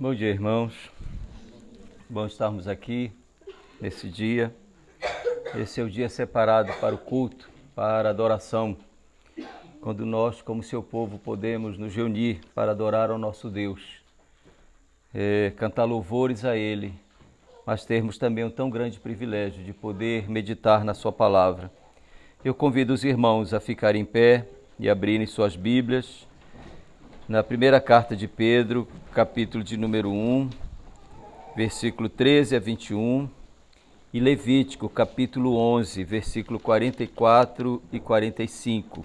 Bom dia, irmãos. Bom estarmos aqui nesse dia. Esse é o dia separado para o culto, para a adoração, quando nós, como seu povo, podemos nos reunir para adorar ao nosso Deus, cantar louvores a Ele, mas termos também um tão grande privilégio de poder meditar na sua palavra. Eu convido os irmãos a ficarem em pé e abrirem suas Bíblias na primeira carta de Pedro, capítulo de número 1, versículo 13 a 21, e Levítico, capítulo 11, versículo 44 e 45.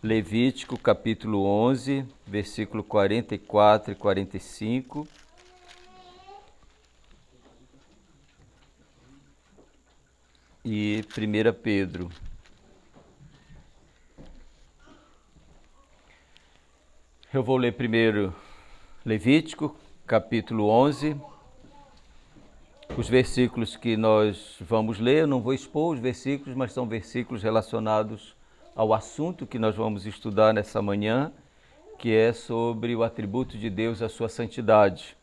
Levítico, capítulo 11, versículo 44 e 45. E 1 Pedro. Eu vou ler primeiro Levítico, capítulo 11. Os versículos que nós vamos ler, eu não vou expor os versículos, mas são versículos relacionados ao assunto que nós vamos estudar nessa manhã, que é sobre o atributo de Deus, a sua santidade.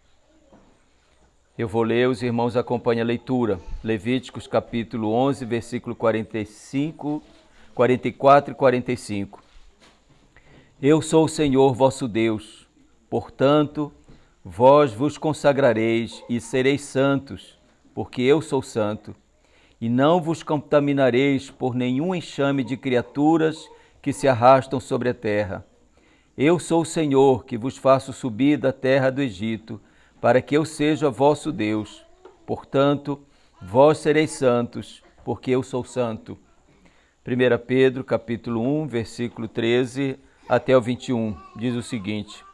Eu vou ler, os irmãos acompanhem a leitura. Levíticos, capítulo 11, versículo 45, 44 e 45. Eu sou o Senhor vosso Deus, portanto, vós vos consagrareis e sereis santos, porque eu sou santo, e não vos contaminareis por nenhum enxame de criaturas que se arrastam sobre a terra. Eu sou o Senhor que vos faço subir da terra do Egito, para que eu seja vosso Deus. Portanto, vós sereis santos, porque eu sou santo. 1 Pedro, capítulo 1, versículo 13 até o 21, diz o seguinte: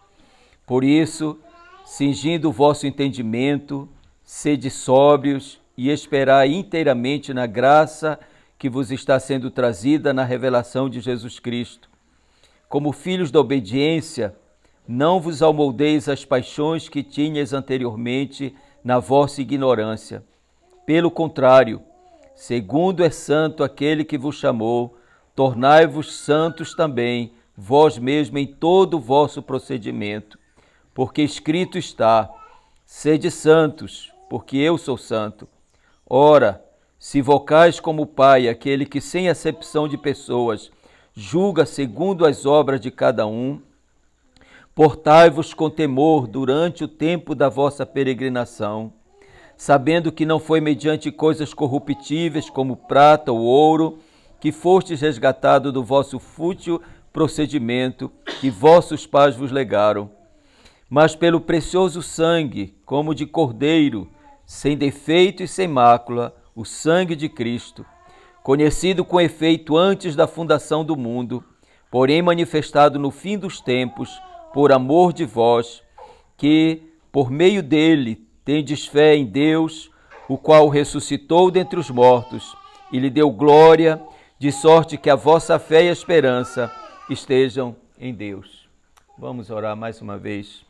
Por isso, cingindo o vosso entendimento, sede sóbrios e esperai inteiramente na graça que vos está sendo trazida na revelação de Jesus Cristo. Como filhos da obediência, não vos amoldeis às paixões que tinhas anteriormente na vossa ignorância. Pelo contrário, segundo é santo aquele que vos chamou, tornai-vos santos também, vós mesmos em todo o vosso procedimento. Porque escrito está, sede santos, porque eu sou santo. Ora, se invocais como Pai aquele que sem acepção de pessoas julga segundo as obras de cada um, portai-vos com temor durante o tempo da vossa peregrinação, sabendo que não foi mediante coisas corruptíveis como prata ou ouro, que fostes resgatado do vosso fútil procedimento que vossos pais vos legaram, mas pelo precioso sangue, como de cordeiro, sem defeito e sem mácula, o sangue de Cristo, conhecido com efeito antes da fundação do mundo, porém manifestado no fim dos tempos, por amor de vós, que, por meio dele, tendes fé em Deus, o qual o ressuscitou dentre os mortos, e lhe deu glória, de sorte que a vossa fé e a esperança estejam em Deus. Vamos orar mais uma vez.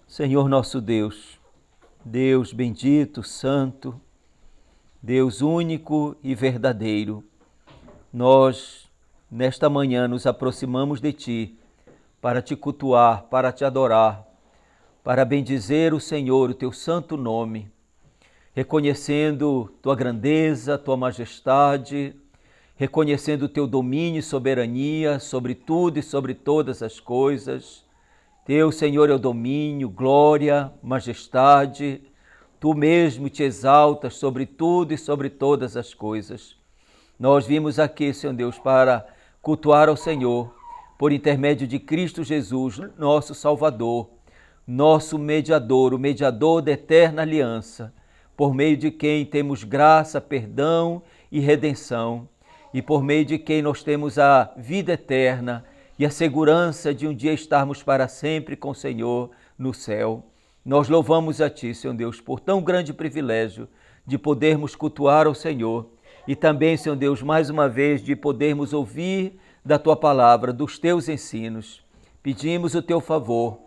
Senhor nosso Deus, Deus bendito, santo, Deus único e verdadeiro, nós, nesta manhã, nos aproximamos de Ti para Te cultuar, para Te adorar, para bendizer o Senhor, o Teu santo nome, reconhecendo Tua grandeza, Tua majestade, reconhecendo o Teu domínio e soberania sobre tudo e sobre todas as coisas. Teu, Senhor, é o domínio, glória, majestade. Tu mesmo te exaltas sobre tudo e sobre todas as coisas. Nós vimos aqui, Senhor Deus, para cultuar ao Senhor, por intermédio de Cristo Jesus, nosso Salvador, nosso mediador, o mediador da eterna aliança, por meio de quem temos graça, perdão e redenção, e por meio de quem nós temos a vida eterna e a segurança de um dia estarmos para sempre com o Senhor no céu. Nós louvamos a Ti, Senhor Deus, por tão grande privilégio de podermos cultuar ao Senhor e também, Senhor Deus, mais uma vez de podermos ouvir da Tua palavra, dos Teus ensinos. Pedimos o Teu favor,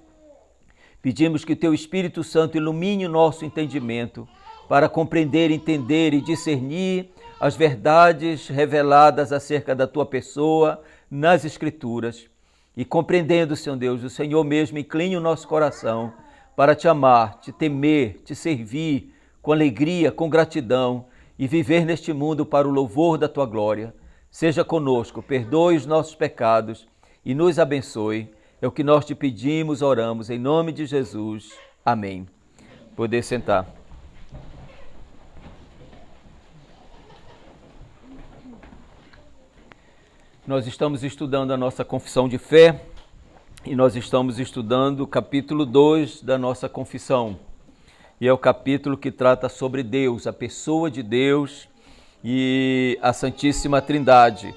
pedimos que o Teu Espírito Santo ilumine o nosso entendimento, para compreender, entender e discernir as verdades reveladas acerca da tua pessoa nas Escrituras. E compreendendo, Senhor Deus, o Senhor mesmo incline o nosso coração para te amar, te temer, te servir com alegria, com gratidão e viver neste mundo para o louvor da tua glória. Seja conosco, perdoe os nossos pecados e nos abençoe. É o que nós te pedimos, oramos, em nome de Jesus. Amém. Poder sentar. Nós estamos estudando a nossa confissão de fé e nós estamos estudando o capítulo 2 da nossa confissão. E é o capítulo que trata sobre Deus, a pessoa de Deus e a Santíssima Trindade.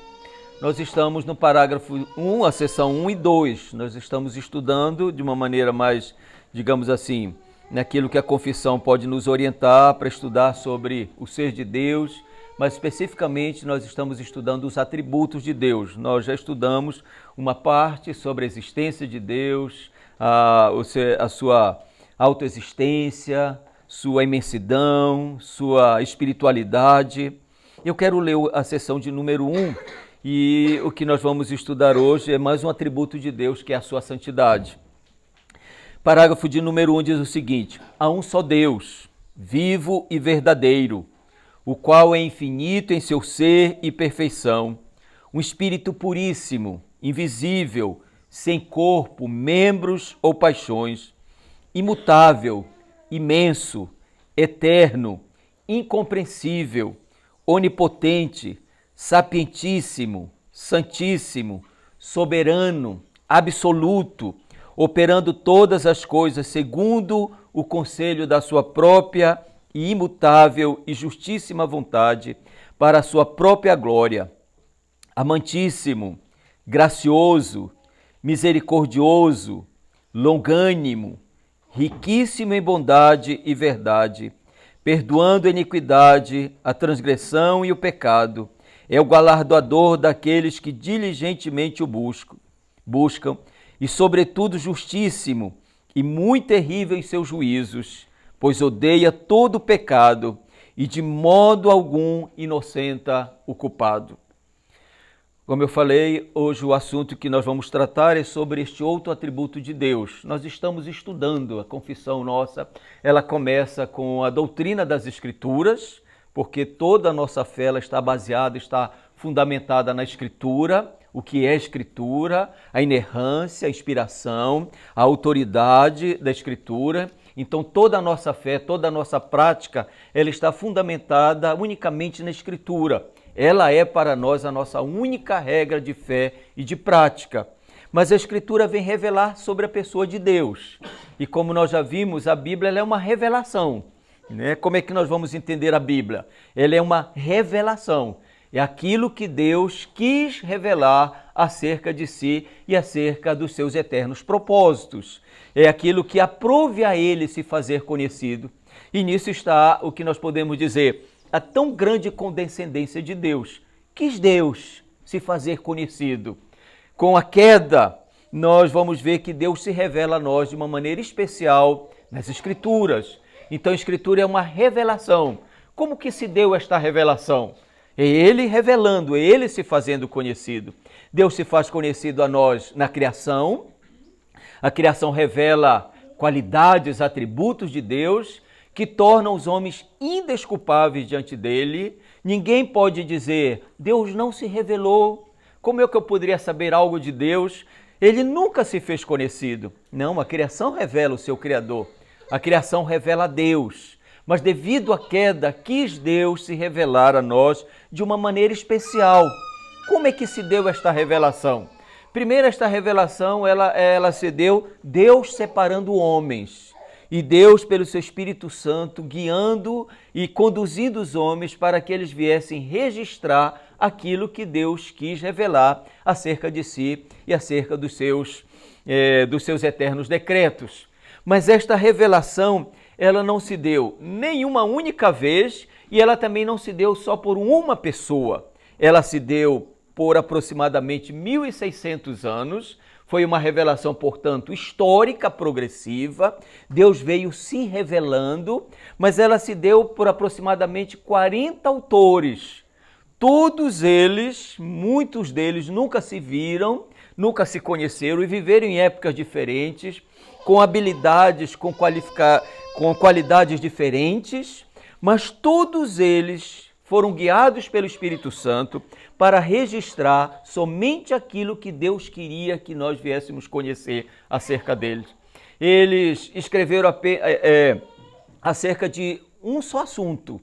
Nós estamos no parágrafo 1, a seção 1 e 2. Nós estamos estudando de uma maneira mais, digamos assim, naquilo que a confissão pode nos orientar para estudar sobre o ser de Deus, mas especificamente nós estamos estudando os atributos de Deus. Nós já estudamos uma parte sobre a existência de Deus, a sua autoexistência, sua imensidão, sua espiritualidade. Eu quero ler a seção de número 1 e o que nós vamos estudar hoje é mais um atributo de Deus, que é a sua santidade. Parágrafo de número 1 diz o seguinte: há um só Deus, vivo e verdadeiro, o qual é infinito em seu ser e perfeição, um Espírito puríssimo, invisível, sem corpo, membros ou paixões, imutável, imenso, eterno, incompreensível, onipotente, sapientíssimo, santíssimo, soberano, absoluto, operando todas as coisas segundo o conselho da sua própria e imutável e justíssima vontade, para a sua própria glória. Amantíssimo, gracioso, misericordioso, longânimo, riquíssimo em bondade e verdade, perdoando a iniquidade, a transgressão e o pecado, é o galardoador daqueles que diligentemente o buscam, e sobretudo justíssimo e muito terrível em seus juízos, pois odeia todo o pecado e de modo algum inocenta o culpado. Como eu falei, hoje o assunto que nós vamos tratar é sobre este outro atributo de Deus. Nós estamos estudando a confissão nossa, ela começa com a doutrina das Escrituras, porque toda a nossa fé ela está baseada, está fundamentada na Escritura, o que é Escritura, a inerrância, a inspiração, a autoridade da Escritura. Então toda a nossa fé, toda a nossa prática, ela está fundamentada unicamente na Escritura. Ela é para nós a nossa única regra de fé e de prática. Mas a Escritura vem revelar sobre a pessoa de Deus. E como nós já vimos, a Bíblia ela é uma revelação. Né? Como é que nós vamos entender a Bíblia? Ela é uma revelação. É aquilo que Deus quis revelar acerca de si e acerca dos seus eternos propósitos. É aquilo que aprove a Ele se fazer conhecido. E nisso está o que nós podemos dizer, a tão grande condescendência de Deus. Quis Deus se fazer conhecido. Com a queda, nós vamos ver que Deus se revela a nós de uma maneira especial nas Escrituras. Então a Escritura é uma revelação. Como que se deu esta revelação? É Ele revelando, é Ele se fazendo conhecido. Deus se faz conhecido a nós na criação. A criação revela qualidades, atributos de Deus que tornam os homens indesculpáveis diante dele. Ninguém pode dizer, Deus não se revelou. Como é que eu poderia saber algo de Deus? Ele nunca se fez conhecido. Não, a criação revela o seu Criador. A criação revela a Deus. Mas devido à queda, quis Deus se revelar a nós de uma maneira especial. Como é que se deu esta revelação? Primeiro, esta revelação, ela se deu Deus separando homens. E Deus, pelo seu Espírito Santo, guiando e conduzindo os homens para que eles viessem registrar aquilo que Deus quis revelar acerca de si e acerca dos seus eternos decretos. Mas esta revelação, ela não se deu nem uma única vez e ela também não se deu só por uma pessoa. Ela se deu por aproximadamente 1.600 anos, Foi uma revelação, portanto, histórica, progressiva. Deus veio se revelando, mas ela se deu por aproximadamente 40 autores. Todos eles, muitos deles, nunca se viram, nunca se conheceram e viveram em épocas diferentes, com habilidades, com qualidades diferentes, mas todos eles foram guiados pelo Espírito Santo para registrar somente aquilo que Deus queria que nós viéssemos conhecer acerca deles. Eles escreveram acerca de um só assunto,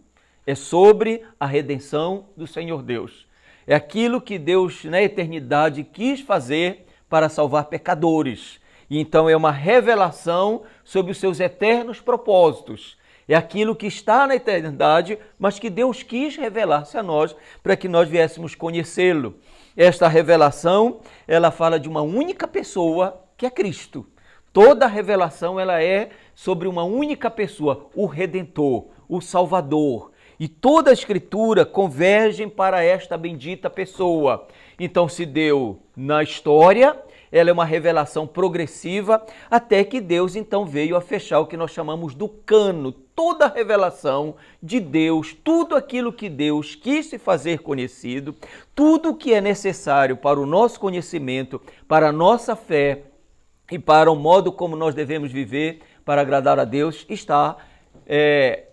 é sobre a redenção do Senhor Deus. É aquilo que Deus, na eternidade, quis fazer para salvar pecadores. E então é uma revelação sobre os seus eternos propósitos. É aquilo que está na eternidade, mas que Deus quis revelar-se a nós para que nós viéssemos conhecê-lo. Esta revelação, ela fala de uma única pessoa, que é Cristo. Toda a revelação ela é sobre uma única pessoa, o Redentor, o Salvador. E toda a Escritura converge para esta bendita pessoa. Então se deu na história, ela é uma revelação progressiva, até que Deus então veio a fechar o que nós chamamos do cano, toda a revelação de Deus, tudo aquilo que Deus quis se fazer conhecido, tudo o que é necessário para o nosso conhecimento, para a nossa fé e para o modo como nós devemos viver para agradar a Deus, está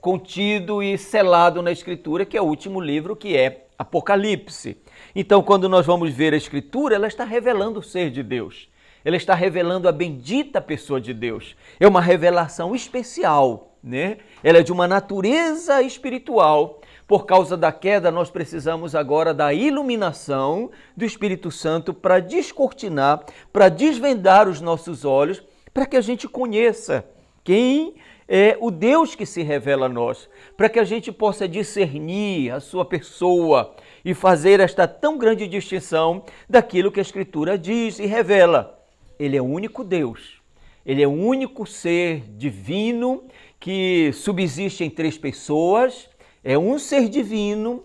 contido e selado na Escritura, que é o último livro, que é Apocalipse. Então, quando nós vamos ver a Escritura, ela está revelando o ser de Deus. Ela está revelando a bendita pessoa de Deus. É uma revelação especial, né? Ela é de uma natureza espiritual. Por causa da queda, nós precisamos agora da iluminação do Espírito Santo para descortinar, para desvendar os nossos olhos, para que a gente conheça quem é o Deus que se revela a nós, para que a gente possa discernir a sua pessoa e fazer esta tão grande distinção daquilo que a Escritura diz e revela. Ele é o único Deus, ele é o único ser divino que subsiste em três pessoas, é um ser divino,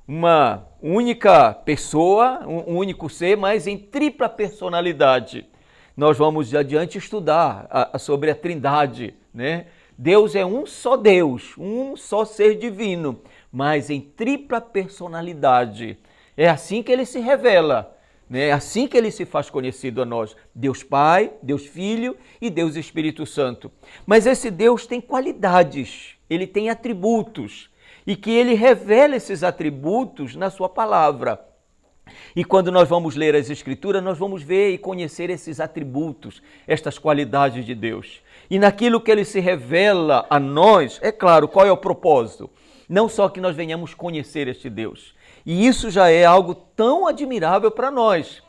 uma única pessoa, um único ser, mas em tripla personalidade. Nós vamos adiante estudar sobre a Trindade, né? Deus é um só ser divino, mas em tripla personalidade. É assim que ele se revela, né? É assim que ele se faz conhecido a nós. Deus Pai, Deus Filho e Deus Espírito Santo. Mas esse Deus tem qualidades, ele tem atributos, e que ele revela esses atributos na sua palavra. E quando nós vamos ler as Escrituras, nós vamos ver e conhecer esses atributos, estas qualidades de Deus. E naquilo que ele se revela a nós, é claro, qual é o propósito? Não só que nós venhamos conhecer este Deus. E isso já é algo tão admirável para nós,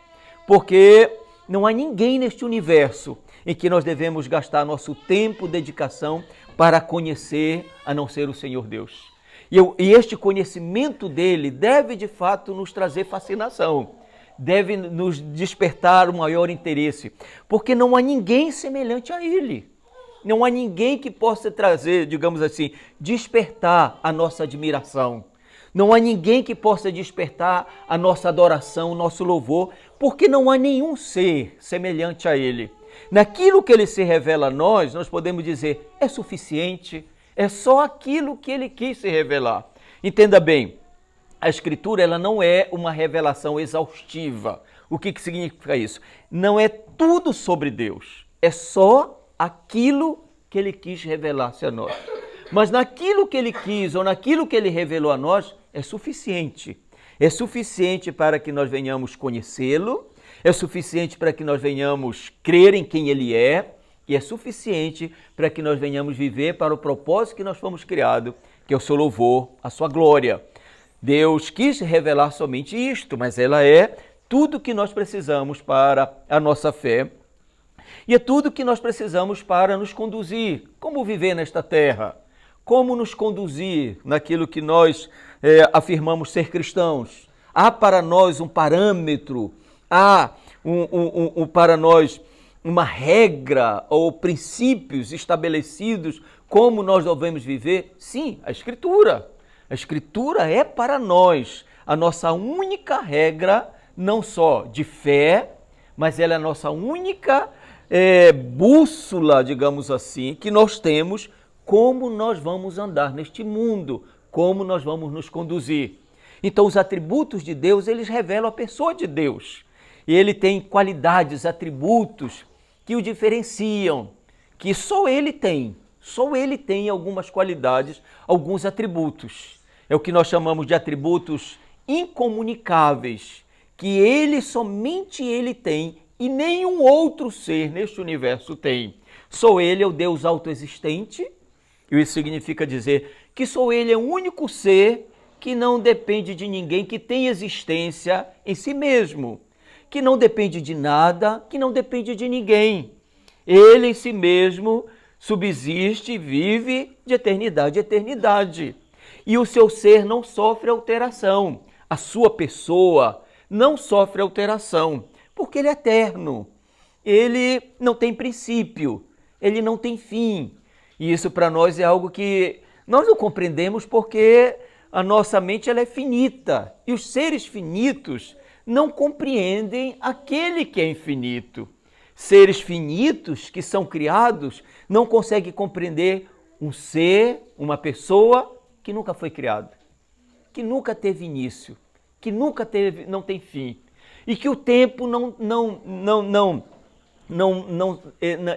porque não há ninguém neste universo em que nós devemos gastar nosso tempo, dedicação para conhecer a não ser o Senhor Deus. E este conhecimento dele deve, de fato, nos trazer fascinação, deve nos despertar o maior interesse, porque não há ninguém semelhante a ele. Não há ninguém que possa trazer, digamos assim, despertar a nossa admiração. Não há ninguém que possa despertar a nossa adoração, o nosso louvor, porque não há nenhum ser semelhante a ele. Naquilo que ele se revela a nós, nós podemos dizer, é suficiente. É só aquilo que ele quis se revelar. Entenda bem, a Escritura ela não é uma revelação exaustiva. O que significa isso? Não é tudo sobre Deus. É só aquilo que ele quis revelar-se a nós. Mas naquilo que ele quis ou naquilo que ele revelou a nós, é suficiente. É suficiente para que nós venhamos conhecê-lo, é suficiente para que nós venhamos crer em quem ele é, e é suficiente para que nós venhamos viver para o propósito que nós fomos criados, que é o seu louvor, a sua glória. Deus quis revelar somente isto, mas ela é tudo que nós precisamos para a nossa fé e é tudo que nós precisamos para nos conduzir. Como viver nesta terra? Como nos conduzir naquilo que nós afirmamos ser cristãos? Há para nós um parâmetro, há para nós uma regra ou princípios estabelecidos como nós devemos viver? Sim, a Escritura. A Escritura é para nós a nossa única regra, não só de fé, mas ela é a nossa única bússola, digamos assim, que nós temos como nós vamos andar neste mundo, como nós vamos nos conduzir. Então, os atributos de Deus, eles revelam a pessoa de Deus. E ele tem qualidades, atributos que o diferenciam, que só ele tem. Só ele tem algumas qualidades, alguns atributos. É o que nós chamamos de atributos incomunicáveis, que ele, somente ele tem e nenhum outro ser neste universo tem. Só ele é o Deus autoexistente, e isso significa dizer que só ele é o único ser que não depende de ninguém, que tem existência em si mesmo, que não depende de nada, que não depende de ninguém. Ele em si mesmo subsiste e vive de eternidade a eternidade. E o seu ser não sofre alteração. A sua pessoa não sofre alteração, porque ele é eterno. Ele não tem princípio, ele não tem fim. E isso para nós é algo que nós não compreendemos porque a nossa mente ela é finita. E os seres finitos não compreendem aquele que é infinito. Seres finitos que são criados não conseguem compreender um ser, uma pessoa que nunca foi criado, que nunca teve início, que não tem fim. E que o tempo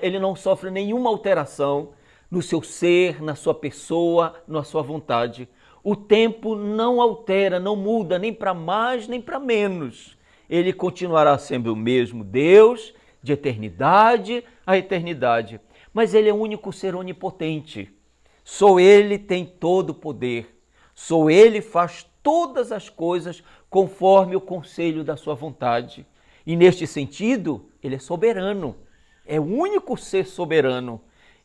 ele não sofre nenhuma alteração no seu ser, na sua pessoa, na sua vontade. O tempo não altera, não muda nem para mais nem para menos. Ele continuará sendo o mesmo Deus de eternidade a eternidade. Mas ele é o único ser onipotente. Só ele tem todo o poder. Só ele faz todas as coisas conforme o conselho da sua vontade. E neste sentido, ele é soberano. É o único ser soberano.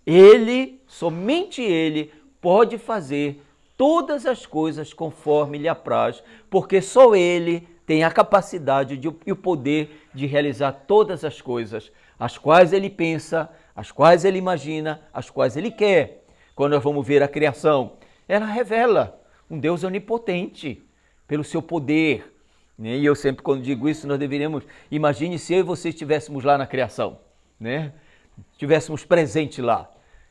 Ele, somente ele, pode fazer todas as coisas conforme lhe apraz, porque só ele tem a capacidade e o poder de realizar todas as coisas, as quais ele pensa, as quais ele imagina, as quais ele quer. Quando nós vamos ver a criação, ela revela um Deus onipotente pelo seu poder. E eu sempre, quando digo isso, nós deveríamos, imagine se eu e você estivéssemos lá na criação, né? Estivéssemos presentes lá,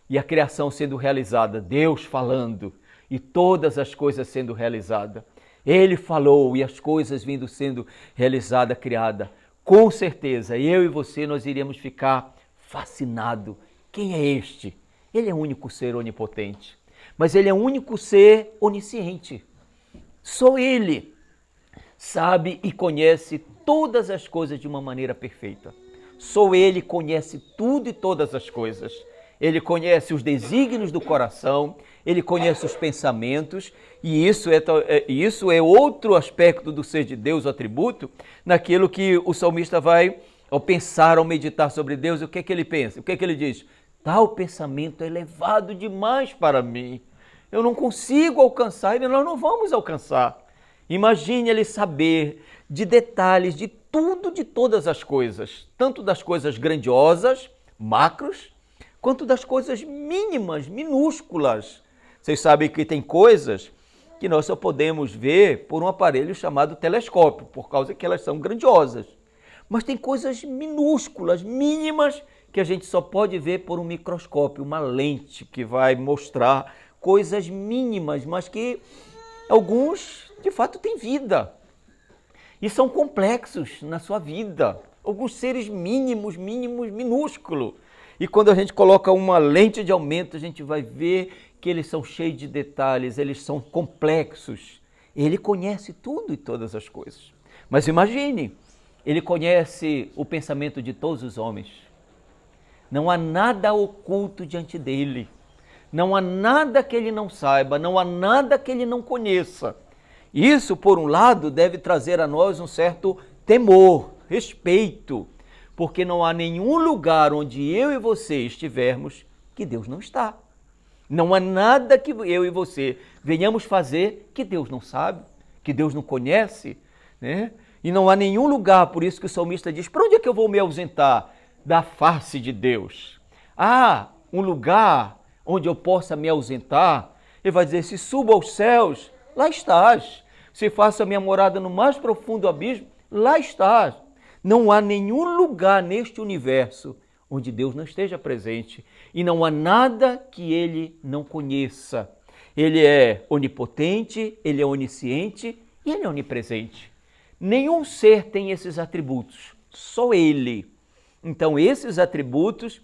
e a criação sendo realizada, Deus falando, e todas as coisas sendo realizadas. Ele falou e as coisas vindo sendo realizadas, criadas. Com certeza, eu e você, nós iríamos ficar fascinados. Quem é este? Ele é o único ser onipotente, mas ele é o único ser onisciente. Só ele sabe e conhece todas as coisas de uma maneira perfeita. Só ele conhece tudo e todas as coisas. Ele conhece os desígnios do coração, ele conhece os pensamentos, e isso é outro aspecto do ser de Deus, o atributo, naquilo que o salmista vai, ao pensar, ao meditar sobre Deus, o que é que ele pensa? O que é que ele diz? Tal pensamento é elevado demais para mim. Eu não consigo alcançar, e nós não vamos alcançar. Imagine ele saber de detalhes de tudo, de todas as coisas, tanto das coisas grandiosas, macros, quanto das coisas mínimas, minúsculas. Vocês sabem que tem coisas que nós só podemos ver por um aparelho chamado telescópio, por causa que elas são grandiosas. Mas tem coisas minúsculas, mínimas, que a gente só pode ver por um microscópio, uma lente que vai mostrar coisas mínimas, mas que alguns, de fato, têm vida. E são complexos na sua vida. Alguns seres mínimos, minúsculos. E quando a gente coloca uma lente de aumento, a gente vai ver que eles são cheios de detalhes, eles são complexos. Ele conhece tudo e todas as coisas. Mas imagine, ele conhece o pensamento de todos os homens. Não há nada oculto diante dele. Não há nada que ele não saiba, não há nada que ele não conheça. Isso, por um lado, deve trazer a nós um certo temor, respeito, porque não há nenhum lugar onde eu e você estivermos que Deus não está. Não há nada que eu e você venhamos fazer que Deus não sabe, que Deus não conhece, né? E não há nenhum lugar, por isso que o salmista diz, para onde é que eu vou me ausentar da face de Deus? Há um lugar onde eu possa me ausentar. Ele vai dizer, se subo aos céus, lá estás. Se faço a minha morada no mais profundo abismo, lá estás. Não há nenhum lugar neste universo onde Deus não esteja presente. E não há nada que ele não conheça. Ele é onipotente, ele é onisciente e ele é onipresente. Nenhum ser tem esses atributos, só ele. Então, esses atributos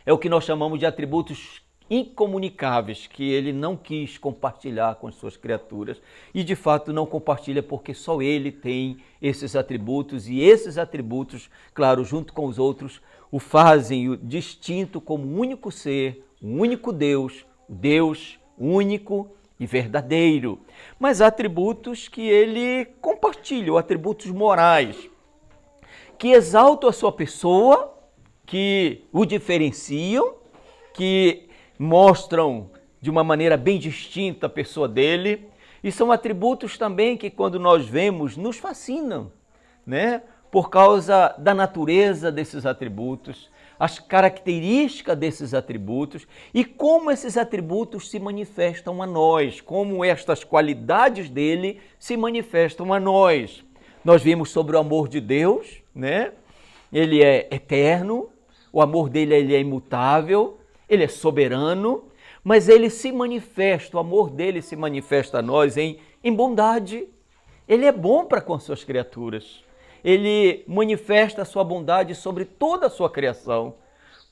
é o que nós chamamos de atributos incomunicáveis, que ele não quis compartilhar com as suas criaturas. E, de fato, não compartilha porque só ele tem esses atributos. E esses atributos, claro, junto com os outros, o fazem distinto como um único ser, um único Deus, o Deus único e verdadeiro. Mas há atributos que ele compartilha, atributos morais, que exaltam a sua pessoa, que o diferenciam, que mostram de uma maneira bem distinta a pessoa dele. E são atributos também que, quando nós vemos, nos fascinam, né? Por causa da natureza desses atributos, as características desses atributos e como esses atributos se manifestam a nós, como estas qualidades dele se manifestam a nós. Nós vimos sobre o amor de Deus, né? Ele é eterno, o amor dele ele é imutável, ele é soberano, mas ele se manifesta, o amor dele se manifesta a nós em bondade. Ele é bom para com as suas criaturas. Ele manifesta a sua bondade sobre toda a sua criação.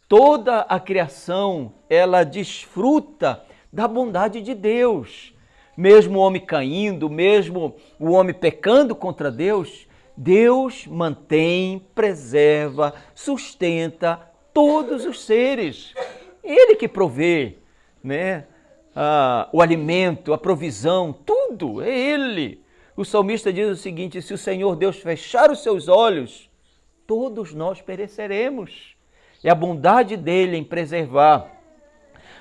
Toda a criação, ela desfruta da bondade de Deus. Mesmo o homem caindo, mesmo o homem pecando contra Deus, Deus mantém, preserva, sustenta todos os seres. Ele que provê, né? O alimento, a provisão, tudo, é Ele. O salmista diz o seguinte: se o Senhor Deus fechar os seus olhos, todos nós pereceremos. É a bondade dele em preservar.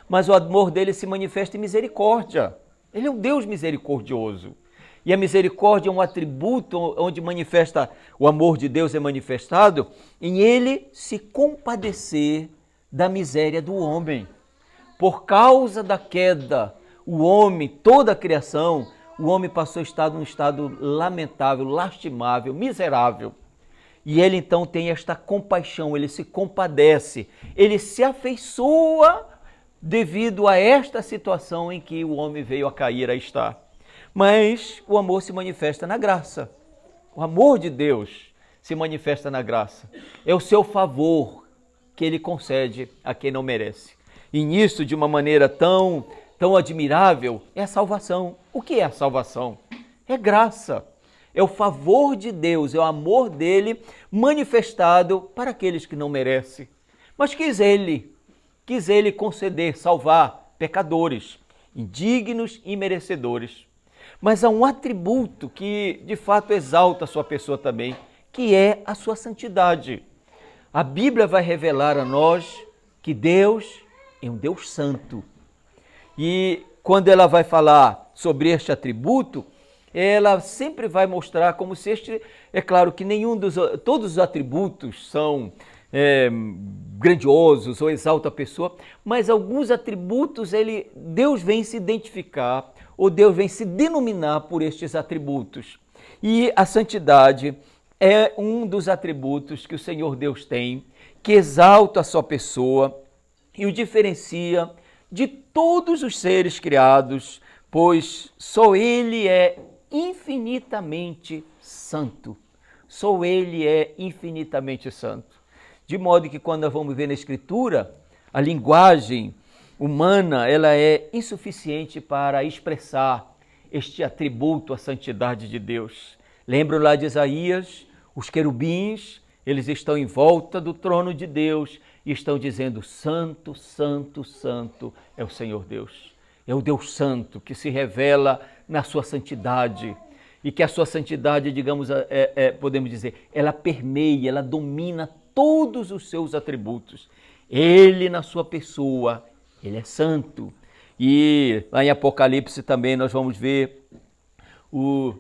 Mas o amor dele se manifesta em misericórdia. Ele é um Deus misericordioso. E a misericórdia é um atributo onde manifesta o amor de Deus é manifestado em ele se compadecer da miséria do homem. Por causa da queda, o homem, toda a criação, o homem passou a estar num estado lamentável, lastimável, miserável. E ele então tem esta compaixão, ele se compadece, ele se afeiçoa devido a esta situação em que o homem veio a cair a estar. Mas o amor se manifesta na graça. O amor de Deus se manifesta na graça. É o seu favor que ele concede a quem não merece. E nisso, de uma maneira tão admirável, é a salvação. O que é a salvação? É graça. É o favor de Deus, é o amor dele manifestado para aqueles que não merecem. Mas quis ele conceder, salvar pecadores, indignos e merecedores. Mas há um atributo que de fato exalta a sua pessoa também, que é a sua santidade. A Bíblia vai revelar a nós que Deus é um Deus santo. E quando ela vai falar sobre este atributo, ela sempre vai mostrar como se este, é claro que todos os atributos são grandiosos ou exaltam a pessoa, mas alguns atributos Deus vem se identificar ou Deus vem se denominar por estes atributos. E a santidade é um dos atributos que o Senhor Deus tem, que exalta a sua pessoa e o diferencia de todos os seres criados, pois só Ele é infinitamente santo. Só Ele é infinitamente santo. De modo que quando nós vamos ver na Escritura, a linguagem humana ela é insuficiente para expressar este atributo, a santidade de Deus. Lembro lá de Isaías, os querubins, eles estão em volta do trono de Deus e estão dizendo: santo, santo, santo é o Senhor Deus. É o Deus santo que se revela na sua santidade e que a sua santidade, digamos, podemos dizer, ela permeia, ela domina todos os seus atributos. Ele na sua pessoa, ele é santo. E lá em Apocalipse também nós vamos ver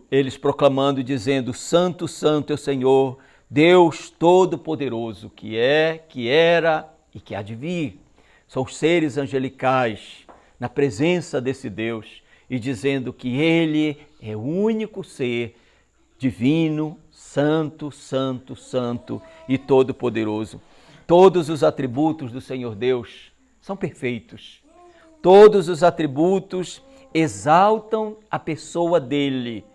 eles proclamando, dizendo: santo, santo é o Senhor, Deus Todo-Poderoso, que é, que era e que há de vir. São os seres angelicais na presença desse Deus e dizendo que Ele é o único ser divino, Santo, santo, santo e todo-poderoso. Todos os atributos do Senhor Deus são perfeitos. Todos os atributos exaltam a pessoa dele,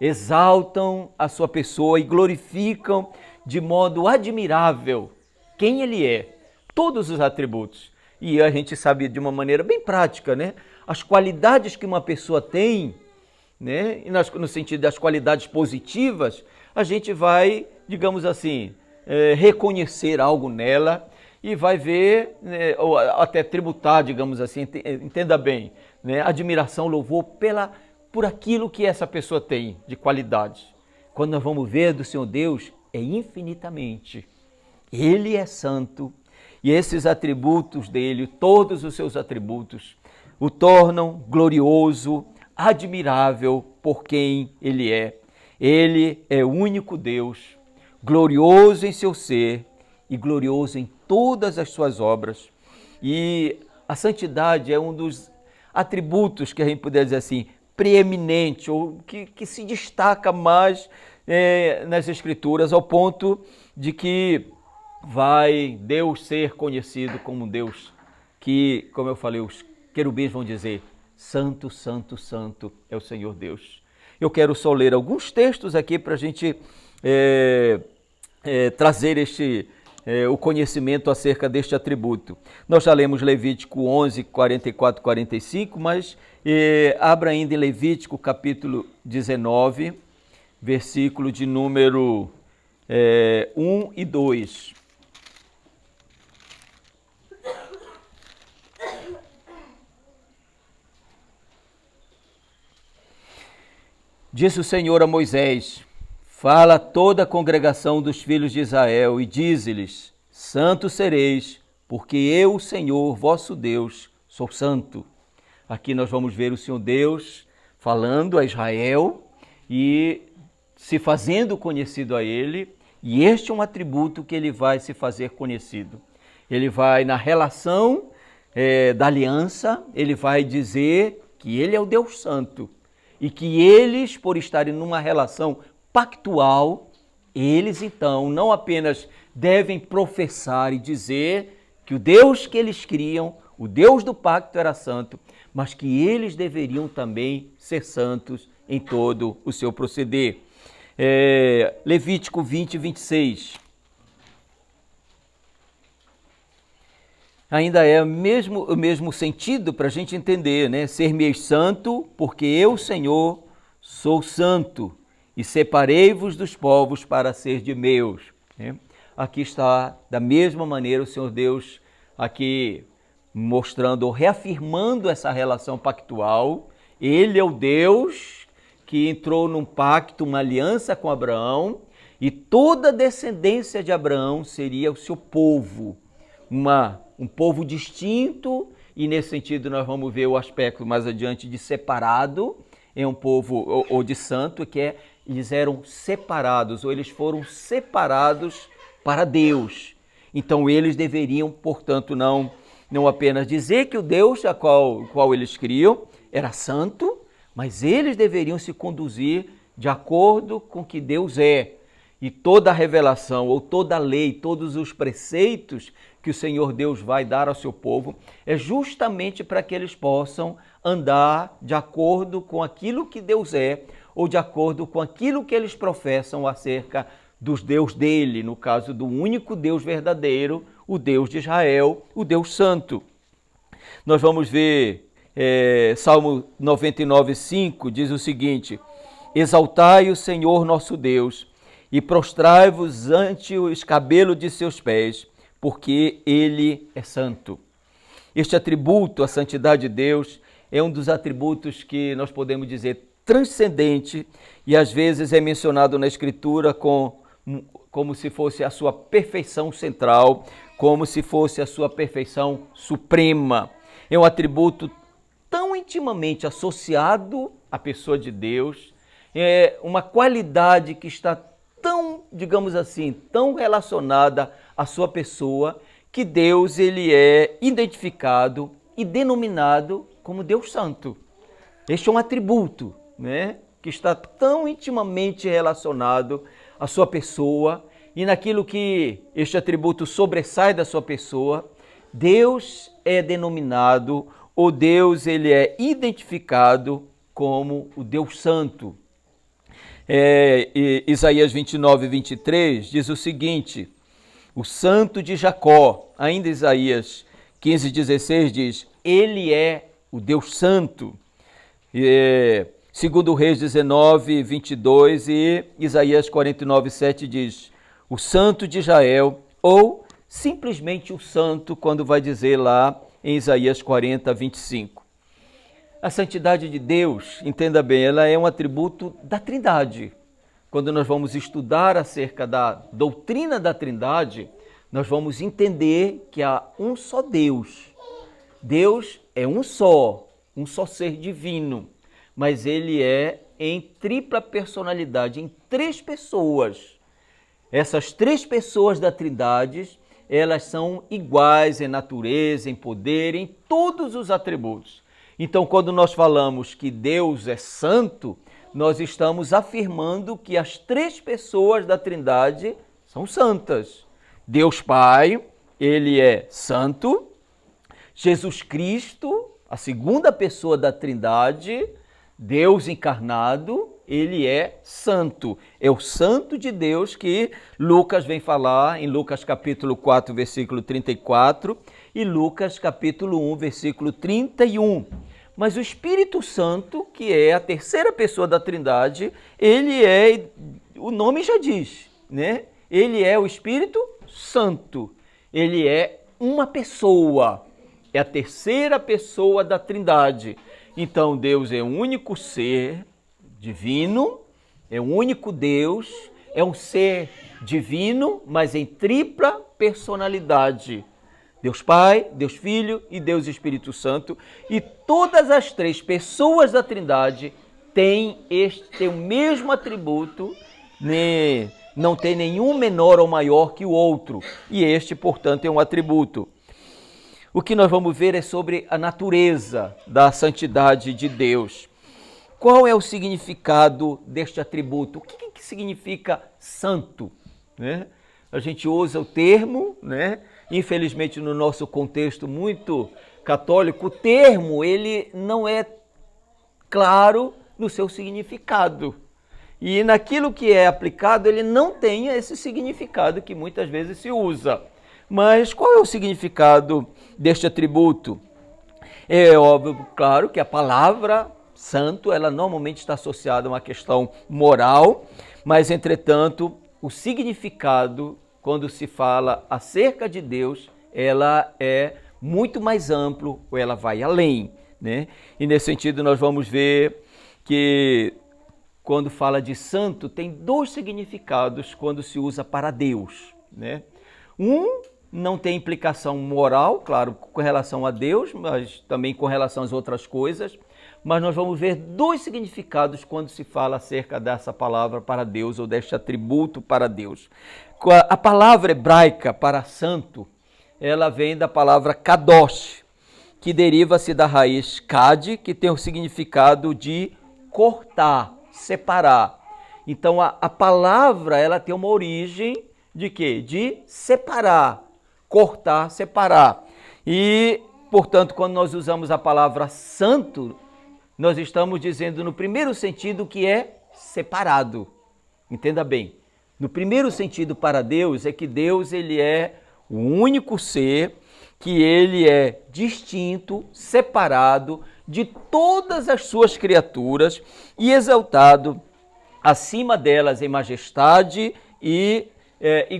exaltam a sua pessoa e glorificam de modo admirável quem ele é. Todos os atributos. E a gente sabe de uma maneira bem prática, né? As qualidades que uma pessoa tem, né? E no sentido das qualidades positivas, a gente vai, digamos assim, reconhecer algo nela e vai ver, né, ou até tributar, digamos assim, entenda bem, né, admiração, louvor por aquilo que essa pessoa tem de qualidade. Quando nós vamos ver do Senhor Deus, é infinitamente. Ele é santo e esses atributos dele, todos os seus atributos, o tornam glorioso, admirável por quem ele é. Ele é o único Deus, glorioso em seu ser e glorioso em todas as suas obras. E a santidade é um dos atributos que a gente poderia dizer assim, preeminente, ou que se destaca mais nas Escrituras, ao ponto de que vai Deus ser conhecido como um Deus que, como eu falei, os querubins vão dizer, santo, santo, santo é o Senhor Deus. Eu quero só ler alguns textos aqui para a gente trazer o conhecimento acerca deste atributo. Nós já lemos Levítico 11, 44, 45, mas abra ainda em Levítico capítulo 19, versículo de número 1 e 2. Disse o Senhor a Moisés, fala a toda a congregação dos filhos de Israel e dize-lhes, santos sereis, porque eu, o Senhor, vosso Deus, sou santo. Aqui nós vamos ver o Senhor Deus falando a Israel e se fazendo conhecido a ele, e este é um atributo que ele vai se fazer conhecido. Ele vai, na relação da aliança, ele vai dizer que ele é o Deus Santo. E que eles, por estarem numa relação pactual, eles então não apenas devem professar e dizer que o Deus que eles criam, o Deus do pacto era santo, mas que eles deveriam também ser santos em todo o seu proceder. Levítico 20, 26. Ainda é o mesmo sentido para a gente entender, né? Ser-me-eis santo, porque eu, Senhor, sou santo, e separei-vos dos povos para ser de meus. Né? Aqui está, da mesma maneira, o Senhor Deus aqui mostrando ou reafirmando essa relação pactual. Ele é o Deus que entrou num pacto, uma aliança com Abraão, e toda a descendência de Abraão seria o seu povo, um povo distinto, e nesse sentido nós vamos ver o aspecto mais adiante de separado, é um povo, ou de santo, que eles eram separados, ou eles foram separados para Deus. Então eles deveriam, portanto, não apenas dizer que o Deus a qual eles criam era santo, mas eles deveriam se conduzir de acordo com que Deus é. E toda a revelação, ou toda a lei, todos os preceitos que o Senhor Deus vai dar ao seu povo, é justamente para que eles possam andar de acordo com aquilo que Deus é, ou de acordo com aquilo que eles professam acerca dos Deus dele, no caso do único Deus verdadeiro, o Deus de Israel, o Deus Santo. Nós vamos ver Salmo 99, 5, diz o seguinte, exaltai o Senhor nosso Deus, e prostrai-vos ante o escabelo de seus pés, porque ele é santo. Este atributo, a santidade de Deus, é um dos atributos que nós podemos dizer transcendente e às vezes é mencionado na Escritura como se fosse a sua perfeição central, como se fosse a sua perfeição suprema. É um atributo tão intimamente associado à pessoa de Deus, é uma qualidade que está tão, digamos assim, tão relacionada à sua pessoa, que Deus ele é identificado e denominado como Deus Santo. Este é um atributo, né, que está tão intimamente relacionado a sua pessoa e naquilo que este atributo sobressai da sua pessoa, Deus é denominado, ou Deus ele é identificado como o Deus Santo. Isaías 29, 23 diz o seguinte: o Santo de Jacó, ainda Isaías 15, 16 diz, ele é o Deus Santo. Segundo Reis 19, 22 e Isaías 49, 7 diz, o Santo de Israel, ou simplesmente o Santo, quando vai dizer lá em Isaías 40, 25. A santidade de Deus, entenda bem, ela é um atributo da Trindade. Quando nós vamos estudar acerca da doutrina da Trindade, nós vamos entender que há um só Deus. Deus é um só ser divino, mas ele é em tripla personalidade, em 3 pessoas. Essas 3 pessoas da Trindade, elas são iguais em natureza, em poder, em todos os atributos. Então, quando nós falamos que Deus é santo, nós estamos afirmando que as 3 pessoas da Trindade são santas. Deus Pai, ele é santo. Jesus Cristo, a segunda pessoa da Trindade, Deus encarnado, ele é santo. É o santo de Deus que Lucas vem falar em Lucas capítulo 4, versículo 34 e Lucas capítulo 1, versículo 31. Mas o Espírito Santo, que é a terceira pessoa da Trindade, ele é, o nome já diz, né? Ele é o Espírito Santo. Ele é uma pessoa, é a terceira pessoa da Trindade. Então Deus é um único ser divino, é um único Deus, é um ser divino, mas em tripla personalidade. Deus Pai, Deus Filho e Deus Espírito Santo. E todas as 3 pessoas da Trindade têm o mesmo atributo, né? Não tem nenhum menor ou maior que o outro. E este, portanto, é um atributo. O que nós vamos ver é sobre a natureza da santidade de Deus. Qual é o significado deste atributo? O que significa santo? Né? A gente usa o termo, né? Infelizmente no nosso contexto muito católico, o termo ele não é claro no seu significado. E naquilo que é aplicado, ele não tem esse significado que muitas vezes se usa. Mas qual é o significado deste atributo? É óbvio, claro, que a palavra santo, ela normalmente está associada a uma questão moral, mas, entretanto, o significado, quando se fala acerca de Deus, ela é muito mais amplo, ou ela vai além, né? E nesse sentido nós vamos ver que quando fala de santo, tem 2 significados quando se usa para Deus, né? Um não tem implicação moral, claro, com relação a Deus, mas também com relação às outras coisas. Mas nós vamos ver 2 significados quando se fala acerca dessa palavra para Deus ou deste atributo para Deus. A palavra hebraica para santo, ela vem da palavra kadosh, que deriva-se da raiz kad, que tem o significado de cortar, separar. Então a palavra ela tem uma origem de quê? De separar, cortar, separar. E, portanto, quando nós usamos a palavra santo, nós estamos dizendo no primeiro sentido que é separado. Entenda bem. No primeiro sentido para Deus é que Deus ele é o único ser, que ele é distinto, separado de todas as suas criaturas e exaltado acima delas em majestade e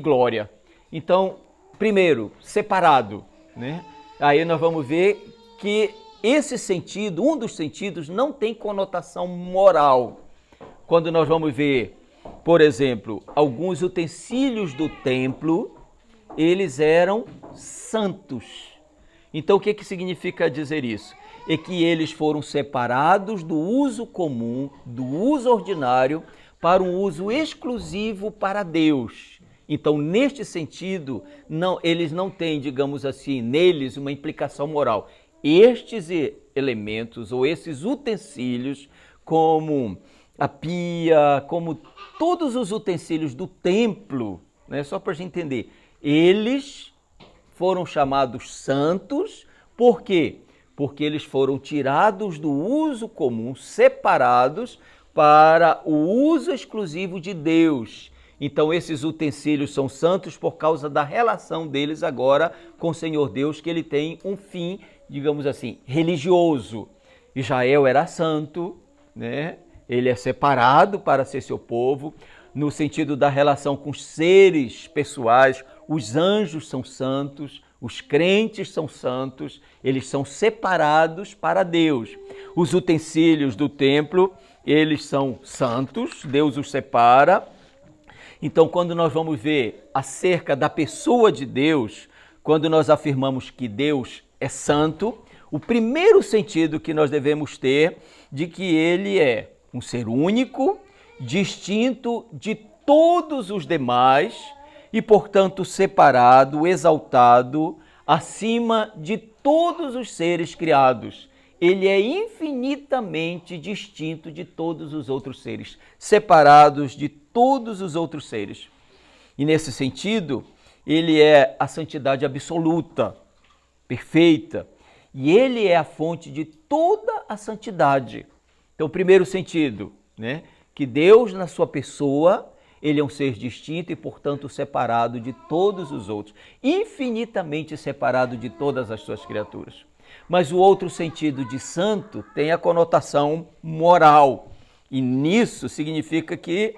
glória. Então, primeiro, separado, né? Aí nós vamos ver que esse sentido, um dos sentidos, não tem conotação moral. Quando nós vamos ver, por exemplo, alguns utensílios do templo, eles eram santos. Então, o que significa dizer isso? É que eles foram separados do uso comum, do uso ordinário, para um uso exclusivo para Deus. Então, neste sentido, eles não têm, digamos assim, neles uma implicação moral. Estes elementos ou esses utensílios, como a pia, como todos os utensílios do templo, né? Só para a gente entender, eles foram chamados santos, por quê? Porque eles foram tirados do uso comum, separados para o uso exclusivo de Deus. Então esses utensílios são santos por causa da relação deles agora com o Senhor Deus, que ele tem um fim, digamos assim, religioso. Israel era santo, né? Ele é separado para ser seu povo, no sentido da relação com os seres pessoais. Os anjos são santos, os crentes são santos, eles são separados para Deus. Os utensílios do templo, eles são santos, Deus os separa. Então, quando nós vamos ver acerca da pessoa de Deus, quando nós afirmamos que Deus é santo, o primeiro sentido que nós devemos ter de que ele é um ser único, distinto de todos os demais e, portanto, separado, exaltado, acima de todos os seres criados. Ele é infinitamente distinto de todos os outros seres, separados de todos os outros seres. E nesse sentido, ele é a santidade absoluta, perfeita, e ele é a fonte de toda a santidade. Então, o primeiro sentido, né, que Deus na sua pessoa, ele é um ser distinto e, portanto, separado de todos os outros, infinitamente separado de todas as suas criaturas. Mas o outro sentido de santo tem a conotação moral, e nisso significa que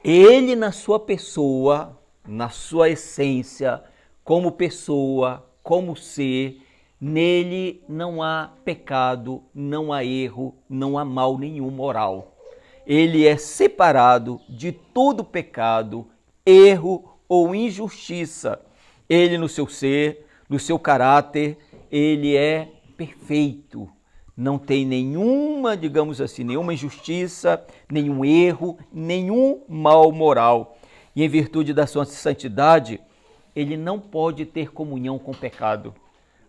ele na sua pessoa, na sua essência, como pessoa, como ser, nele não há pecado, não há erro, não há mal nenhum moral. Ele é separado de todo pecado, erro ou injustiça. Ele no seu ser, no seu caráter, ele é perfeito. Não tem nenhuma, digamos assim, nenhuma injustiça, nenhum erro, nenhum mal moral. E em virtude da sua santidade, ele não pode ter comunhão com o pecado.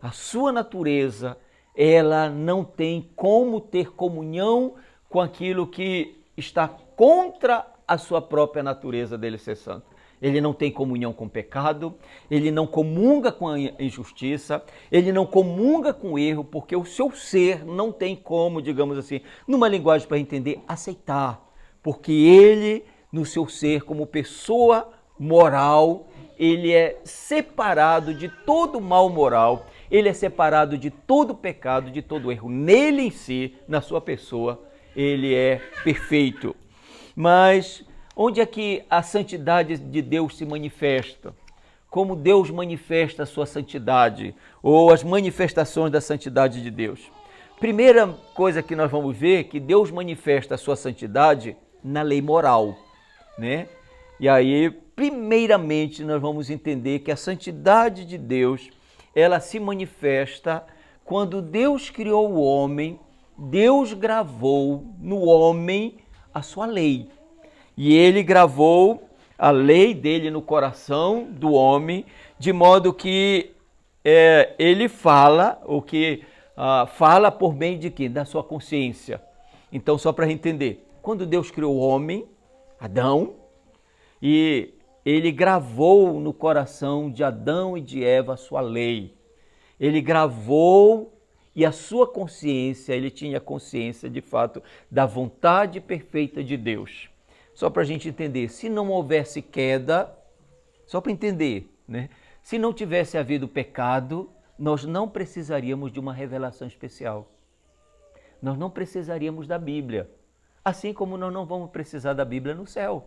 A sua natureza, ela não tem como ter comunhão com aquilo que está contra a sua própria natureza dele ser santo. Ele não tem comunhão com o pecado, ele não comunga com a injustiça, ele não comunga com o erro, porque o seu ser não tem como, digamos assim, numa linguagem para entender, aceitar. Porque ele, no seu ser, como pessoa moral, ele é separado de todo mal moral, ele é separado de todo pecado, de todo erro. Nele em si, na sua pessoa, ele é perfeito. Mas onde é que a santidade de Deus se manifesta? Como Deus manifesta a sua santidade, ou as manifestações da santidade de Deus? Primeira coisa que nós vamos ver é que Deus manifesta a sua santidade na lei moral, né? E aí, primeiramente, nós vamos entender que a santidade de Deus, ela se manifesta quando Deus criou o homem, Deus gravou no homem a sua lei. E ele gravou a lei dele no coração do homem, de modo que ele fala, o que fala por meio de quê? Da sua consciência. Então, só para entender, quando Deus criou o homem, Adão, e ele gravou no coração de Adão e de Eva a sua lei. Ele gravou e a sua consciência, ele tinha consciência de fato da vontade perfeita de Deus. Só para a gente entender, se não houvesse queda, só para entender, né? Se não tivesse havido pecado, nós não precisaríamos de uma revelação especial. Nós não precisaríamos da Bíblia, assim como nós não vamos precisar da Bíblia no céu.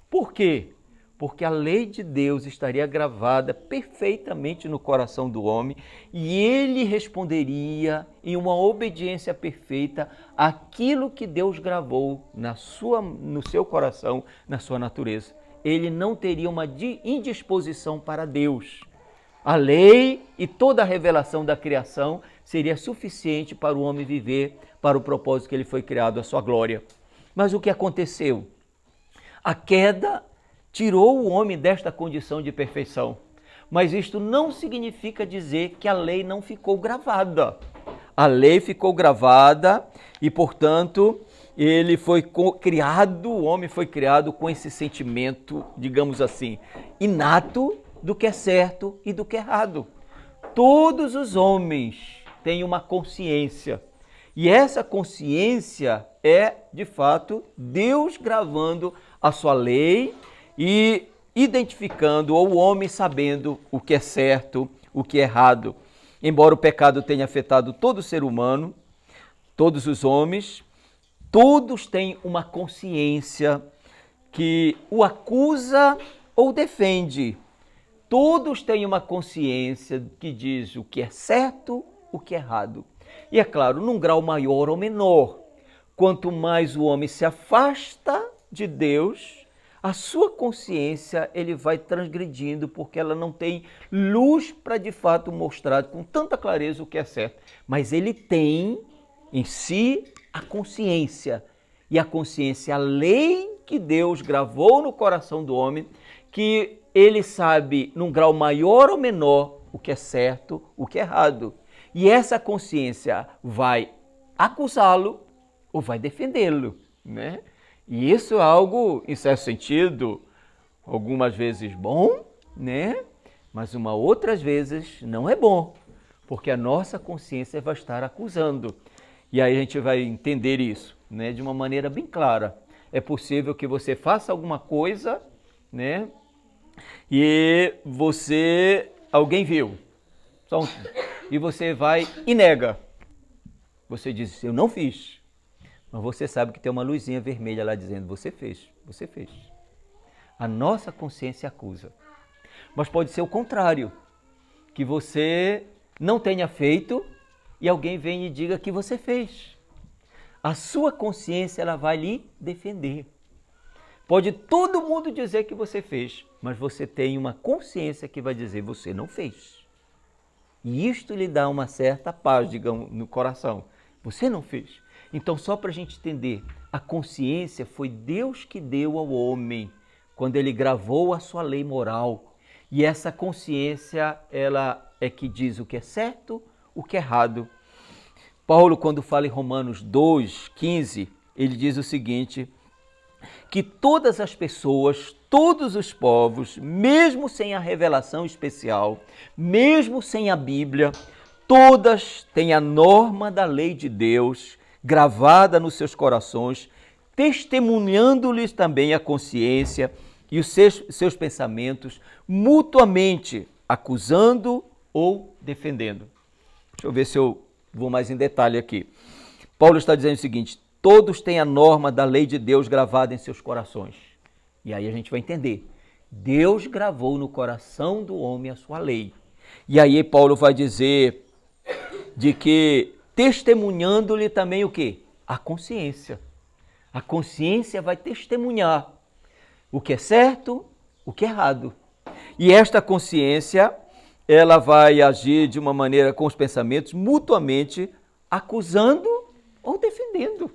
Por quê? Porque a lei de Deus estaria gravada perfeitamente no coração do homem e ele responderia em uma obediência perfeita àquilo que Deus gravou no seu coração, na sua natureza. Ele não teria uma indisposição para Deus. A lei e toda a revelação da criação seria suficiente para o homem viver para o propósito que ele foi criado, a sua glória. Mas o que aconteceu? A queda tirou o homem desta condição de perfeição. Mas isto não significa dizer que a lei não ficou gravada. A lei ficou gravada e, portanto, ele foi criado, o homem foi criado com esse sentimento, digamos assim, inato do que é certo e do que é errado. Todos os homens têm uma consciência. E essa consciência é, de fato, Deus gravando a sua lei e identificando, ou o homem sabendo o que é certo, o que é errado. Embora o pecado tenha afetado todo ser humano, todos os homens, todos têm uma consciência que o acusa ou defende. Todos têm uma consciência que diz o que é certo, o que é errado. E é claro, num grau maior ou menor, quanto mais o homem se afasta de Deus, a sua consciência ele vai transgredindo, porque ela não tem luz para de fato mostrar com tanta clareza o que é certo. Mas ele tem em si a consciência. E a consciência, a lei que Deus gravou no coração do homem, que ele sabe num grau maior ou menor o que é certo, o que é errado. E essa consciência vai acusá-lo ou vai defendê-lo, né? E isso é algo, em certo sentido, algumas vezes bom, né? Mas outras vezes não é bom, porque a nossa consciência vai estar acusando. E aí a gente vai entender isso, né? De uma maneira bem clara. É possível que você faça alguma coisa, né? E alguém viu, e você vai e nega. Você diz, eu não fiz. Mas você sabe que tem uma luzinha vermelha lá dizendo, você fez, você fez. A nossa consciência acusa. Mas pode ser o contrário, que você não tenha feito e alguém vem e diga que você fez. A sua consciência ela vai lhe defender. Pode todo mundo dizer que você fez, mas você tem uma consciência que vai dizer você não fez. E isto lhe dá uma certa paz, digamos, no coração. Você não fez. Então, só para a gente entender, a consciência foi Deus que deu ao homem quando ele gravou a sua lei moral. E essa consciência, ela é que diz o que é certo, o que é errado. Paulo, quando fala em Romanos 2,15, ele diz o seguinte, que todas as pessoas, todos os povos, mesmo sem a revelação especial, mesmo sem a Bíblia, todas têm a norma da lei de Deus gravada nos seus corações, testemunhando-lhes também a consciência e os seus pensamentos, mutuamente acusando ou defendendo. Deixa eu ver se eu vou mais em detalhe aqui. Paulo está dizendo o seguinte, todos têm a norma da lei de Deus gravada em seus corações. E aí a gente vai entender. Deus gravou no coração do homem a sua lei. E aí Paulo vai dizer de que testemunhando-lhe também o quê? A consciência. A consciência vai testemunhar o que é certo, o que é errado. E esta consciência, ela vai agir de uma maneira com os pensamentos mutuamente acusando ou defendendo.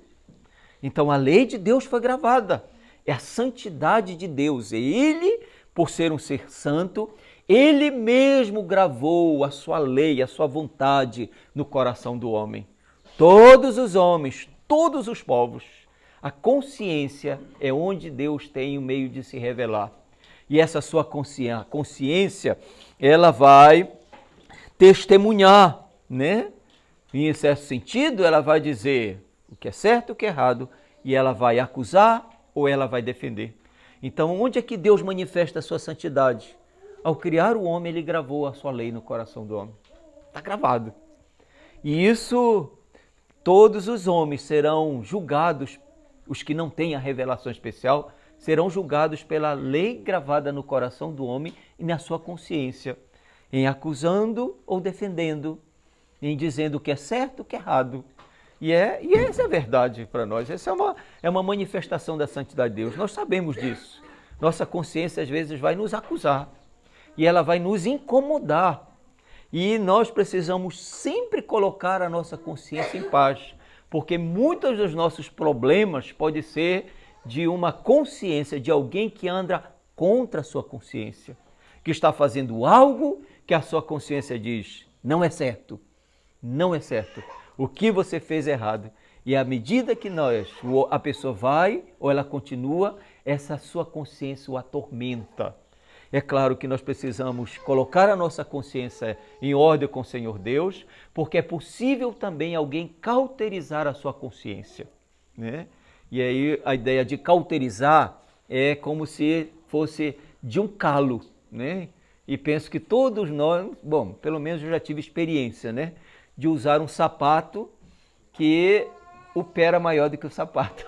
Então a lei de Deus foi gravada, é a santidade de Deus. E ele, por ser um ser santo, ele mesmo gravou a sua lei, a sua vontade no coração do homem. Todos os homens, todos os povos, a consciência é onde Deus tem o meio de se revelar. E essa sua consciência, ela vai testemunhar, né? E, em certo sentido, ela vai dizer o que é certo e o que é errado, e ela vai acusar ou ela vai defender. Então, onde é que Deus manifesta a sua santidade? Ao criar o homem, ele gravou a sua lei no coração do homem. Está gravado. E isso, todos os homens serão julgados, os que não têm a revelação especial, serão julgados pela lei gravada no coração do homem e na sua consciência, em acusando ou defendendo, em dizendo o que é certo e o que é errado. E essa é a verdade para nós. Essa é uma manifestação da santidade de Deus. Nós sabemos disso. Nossa consciência às vezes vai nos acusar e ela vai nos incomodar. E nós precisamos sempre colocar a nossa consciência em paz, porque muitos dos nossos problemas podem ser de uma consciência de alguém que anda contra a sua consciência, que está fazendo algo que a sua consciência diz, não é certo, não é certo. O que você fez é errado. E à medida que a pessoa vai ou ela continua, essa sua consciência o atormenta. É claro que nós precisamos colocar a nossa consciência em ordem com o Senhor Deus, porque é possível também alguém cauterizar a sua consciência, né? E aí a ideia de cauterizar é como se fosse de um calo, né? E penso que todos nós, bom, pelo menos eu já tive experiência, né? De usar um sapato que o pé era maior do que o sapato.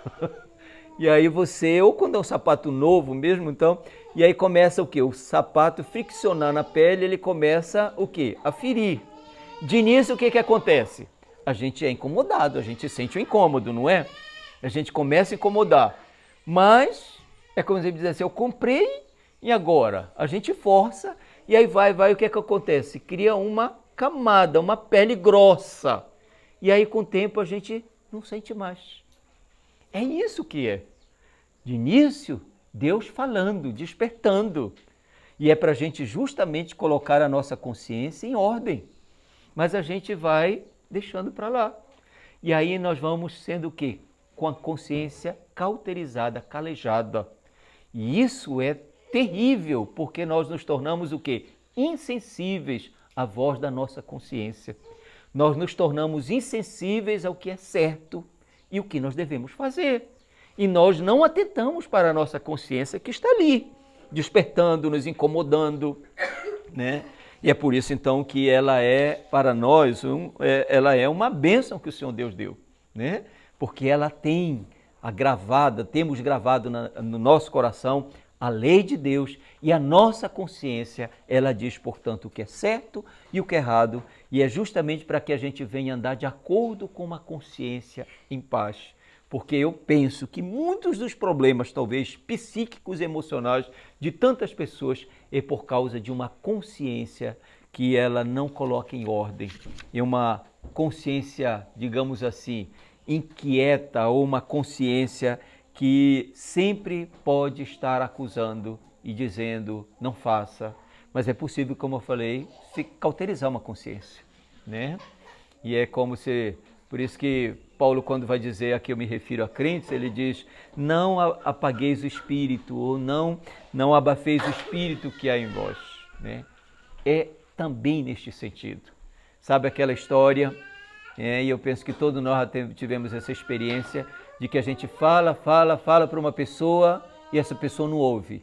E aí você, ou quando é um sapato novo mesmo, então, e aí começa o quê? O sapato friccionar na pele, ele começa o quê? A ferir. De início, o que acontece? A gente é incomodado, a gente sente o incômodo, não é? A gente começa a incomodar. Mas, é como se dizer assim, eu comprei e agora? A gente força e aí vai, o que acontece? Cria uma camada, uma pele grossa. E aí com o tempo a gente não sente mais. É isso que é. De início, Deus falando, despertando. E é para a gente justamente colocar a nossa consciência em ordem. Mas a gente vai deixando para lá. E aí nós vamos sendo o quê? Com a consciência cauterizada, calejada. E isso é terrível, porque nós nos tornamos o quê? Insensíveis à voz da nossa consciência. Nós nos tornamos insensíveis ao que é certo e o que nós devemos fazer. E nós não atentamos para a nossa consciência que está ali, despertando, nos incomodando, né? E é por isso então que ela é para nós, ela é uma bênção que o Senhor Deus deu, né? Porque ela temos gravado no nosso coração a lei de Deus e a nossa consciência, ela diz, portanto, o que é certo e o que é errado, e é justamente para que a gente venha andar de acordo com uma consciência em paz. Porque eu penso que muitos dos problemas, talvez psíquicos e emocionais de tantas pessoas é por causa de uma consciência que ela não coloca em ordem. É uma consciência, digamos assim, inquieta, ou uma consciência que sempre pode estar acusando e dizendo, não faça. Mas é possível, como eu falei, se cauterizar uma consciência, né? E é como se... Por isso que Paulo, quando vai dizer, aqui eu me refiro a crentes, ele diz, não apagueis o espírito, ou não abafeis o espírito que há em vós, né? É também neste sentido. Sabe aquela história, e eu penso que todos nós tivemos essa experiência, de que a gente fala para uma pessoa e essa pessoa não ouve.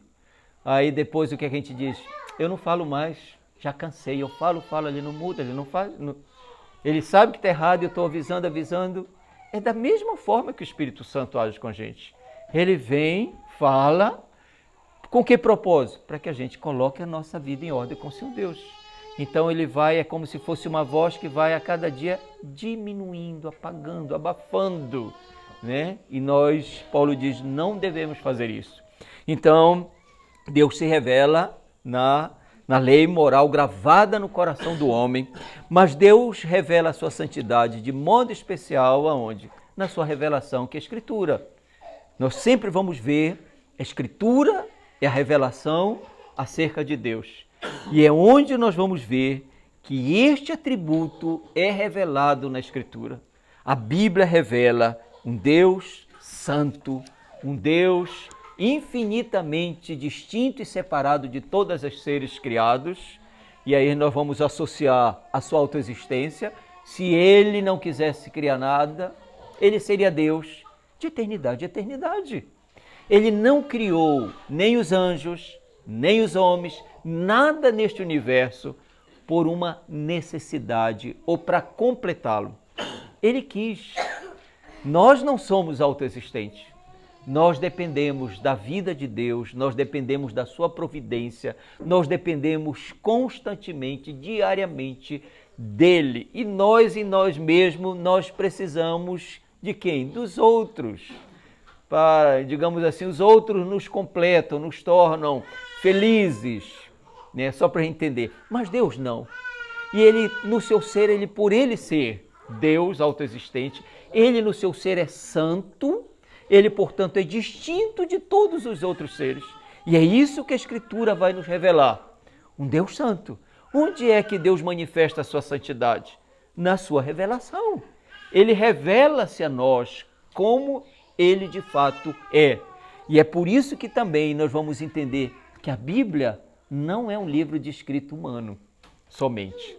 Aí depois o que a gente diz? Eu não falo mais, já cansei, eu falo, ele não muda, ele não faz... Ele sabe que está errado, eu estou avisando. É da mesma forma que o Espírito Santo age com a gente. Ele vem, fala, com que propósito? Para que a gente coloque a nossa vida em ordem com o Senhor Deus. Então ele vai, é como se fosse uma voz que vai a cada dia diminuindo, apagando, abafando, né? E nós, Paulo diz, não devemos fazer isso. Então, Deus se revela na lei moral gravada no coração do homem, mas Deus revela a sua santidade de modo especial aonde? Na sua revelação, que é a Escritura. Nós sempre vamos ver a Escritura e a revelação acerca de Deus. E é onde nós vamos ver que este atributo é revelado na Escritura. A Bíblia revela um Deus santo, um Deus infinitamente distinto e separado de todos os seres criados, e aí nós vamos associar a sua autoexistência. Se ele não quisesse criar nada, ele seria Deus de eternidade a eternidade. Ele não criou nem os anjos, nem os homens, nada neste universo por uma necessidade ou para completá-lo. Ele quis. Nós não somos autoexistentes. Nós dependemos da vida de Deus, nós dependemos da sua providência, nós dependemos constantemente, diariamente dele. E nós, em nós mesmos, nós precisamos de quem? Dos outros. Para, digamos assim, os outros nos completam, nos tornam felizes, né? Só para entender. Mas Deus não. E ele, no seu ser, ele por ele ser Deus autoexistente, ele no seu ser é santo. Ele, portanto, é distinto de todos os outros seres. E é isso que a Escritura vai nos revelar. Um Deus santo. Onde é que Deus manifesta a sua santidade? Na sua revelação. ele revela-se a nós como ele de fato é. E é por isso que também nós vamos entender que a Bíblia não é um livro de escrito humano somente.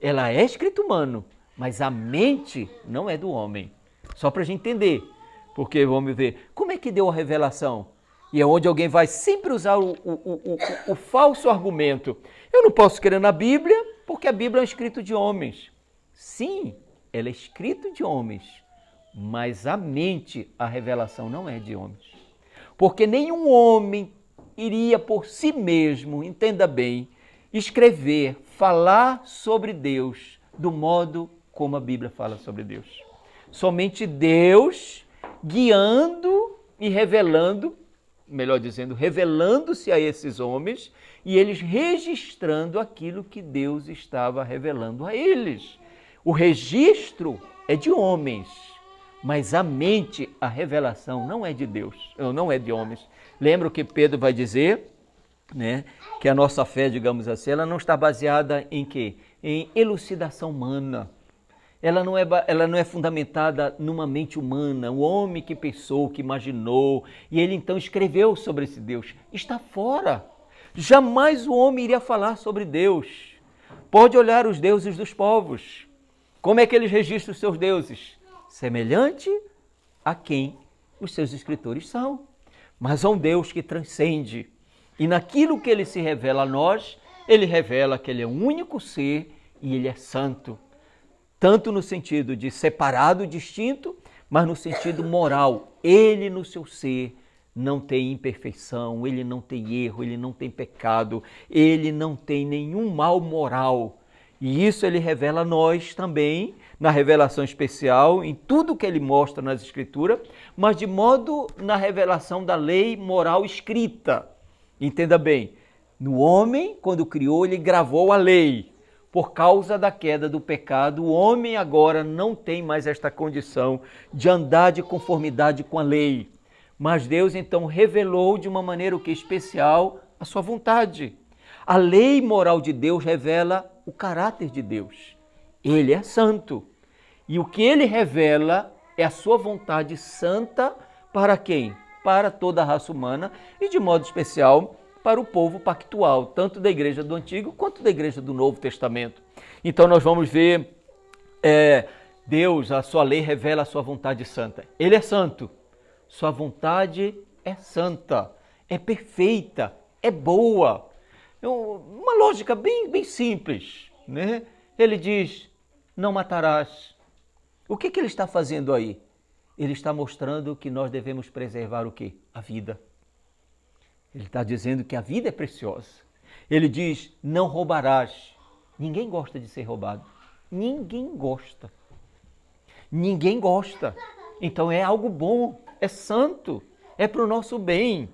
Ela é escrito humano, mas a mente não é do homem. Só para a gente entender. Porque vamos ver, como é que deu a revelação? E é onde alguém vai sempre usar o falso argumento. Eu não posso crer na Bíblia porque a Bíblia é um escrito de homens. Sim, ela é escrito de homens, mas a mente, a revelação não é de homens. Porque nenhum homem iria por si mesmo, entenda bem, escrever, falar sobre Deus do modo como a Bíblia fala sobre Deus. Somente Deus guiando e revelando, melhor dizendo, revelando-se a esses homens e eles registrando aquilo que Deus estava revelando a eles. O registro é de homens, mas a mente, a revelação não é de Deus, não é de homens. Lembra o que Pedro vai dizer, né? Que a nossa fé, digamos assim, ela não está baseada em quê? Em elucidação humana. Ela não é fundamentada numa mente humana, o homem que pensou, que imaginou, e ele então escreveu sobre esse Deus. Está fora. Jamais o homem iria falar sobre Deus. Pode olhar os deuses dos povos. Como é que eles registram os seus deuses? Semelhante a quem os seus escritores são. Mas há um Deus que transcende. E naquilo que ele se revela a nós, ele revela que ele é o único ser e ele é santo. Tanto no sentido de separado, distinto, mas no sentido moral. Ele no seu ser não tem imperfeição, ele não tem erro, ele não tem pecado, ele não tem nenhum mal moral. E isso ele revela a nós também, na revelação especial, em tudo que ele mostra nas Escrituras, mas de modo na revelação da lei moral escrita. Entenda bem, no homem, quando criou, ele gravou a lei. Por causa da queda do pecado, o homem agora não tem mais esta condição de andar de conformidade com a lei. Mas Deus então revelou de uma maneira o que especial a sua vontade. A lei moral de Deus revela o caráter de Deus. Ele é santo. E o que ele revela é a sua vontade santa para quem? Para toda a raça humana e de modo especial para o povo pactual, tanto da igreja do Antigo quanto da igreja do Novo Testamento. Então nós vamos ver, Deus, a sua lei revela a sua vontade santa. Ele é santo, sua vontade é santa, é perfeita, é boa. Uma lógica bem simples, né? Ele diz, não matarás. O que ele está fazendo aí? Ele está mostrando que nós devemos preservar o quê? A vida. Ele está dizendo que a vida é preciosa. Ele diz, não roubarás. Ninguém gosta de ser roubado. Ninguém gosta. Ninguém gosta. Então é algo bom, é santo, é para o nosso bem,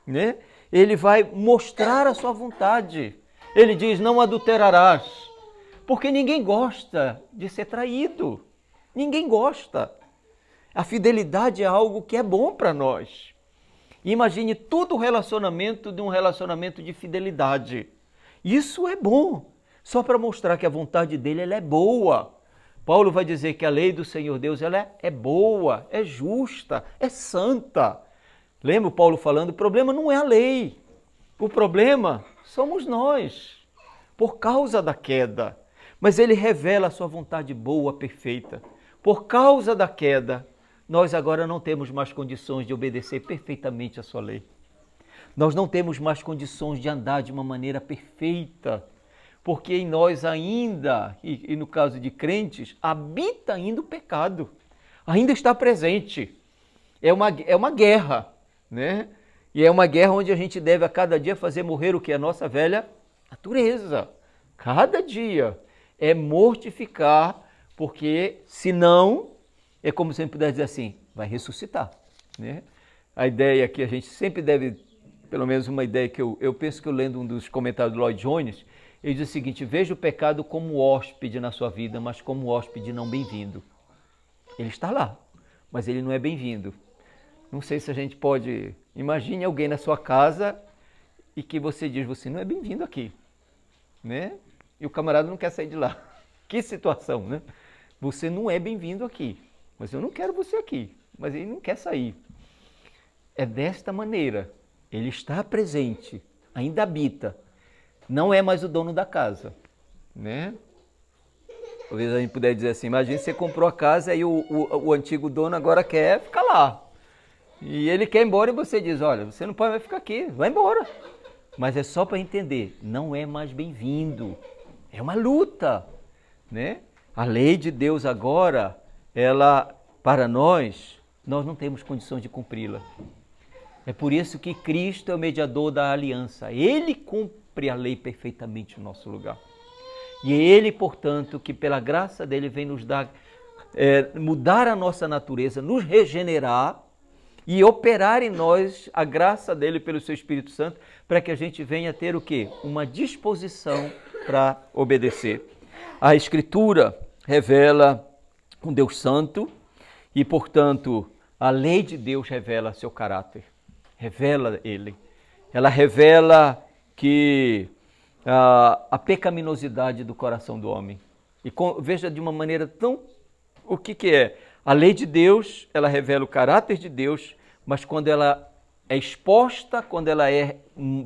né? Ele vai mostrar a sua vontade. Ele diz, não adulterarás. Porque ninguém gosta de ser traído. Ninguém gosta. A fidelidade é algo que é bom para nós. Imagine todo o relacionamento de um relacionamento de fidelidade. Isso é bom, só para mostrar que a vontade dele ela é boa. Paulo vai dizer que a lei do Senhor Deus ela é boa, é justa, é santa. Lembra Paulo falando, o problema não é a lei, o problema somos nós, por causa da queda. Mas ele revela a sua vontade boa, perfeita. Por causa da queda, nós agora não temos mais condições de obedecer perfeitamente a sua lei. Nós não temos mais condições de andar de uma maneira perfeita, porque em nós ainda, e no caso de crentes, habita ainda o pecado, ainda está presente. É uma guerra, né? E é uma guerra onde a gente deve a cada dia fazer morrer o que? A nossa velha natureza. Cada dia é mortificar, porque senão... É como se a gente pudesse dizer assim, vai ressuscitar, né? A ideia que a gente sempre deve, pelo menos uma ideia que eu penso que eu lendo um dos comentários do Lloyd Jones, ele diz o seguinte, veja o pecado como hóspede na sua vida, mas como hóspede não bem-vindo. Ele está lá, mas ele não é bem-vindo. Não sei se a gente pode... Imagine alguém na sua casa e que você diz, você não é bem-vindo aqui, né? E o camarada não quer sair de lá. Que situação, né? você não é bem-vindo aqui, mas eu não quero você aqui, mas ele não quer sair. É desta maneira, ele está presente, ainda habita, não é mais o dono da casa, né? Talvez a gente pudesse dizer assim, imagina você comprou a casa e o antigo dono agora quer ficar lá. E ele quer ir embora e você diz, olha, você não pode mais ficar aqui, vai embora. Mas é só para entender, não é mais bem-vindo, é uma luta, né? A lei de Deus agora, ela, para nós não temos condições de cumpri-la. É por isso que Cristo é o mediador da aliança. Ele cumpre a lei perfeitamente no nosso lugar. E é Ele, portanto, que pela graça dele vem nos dar, mudar a nossa natureza, nos regenerar e operar em nós a graça dele pelo seu Espírito Santo, para que a gente venha ter o quê? Uma disposição para obedecer. A Escritura revela um Deus santo e, portanto, a lei de Deus revela seu caráter, revela ele. Ela revela que a pecaminosidade do coração do homem. E veja de uma maneira tão... O que é? A lei de Deus, ela revela o caráter de Deus, mas quando ela é exposta, quando ela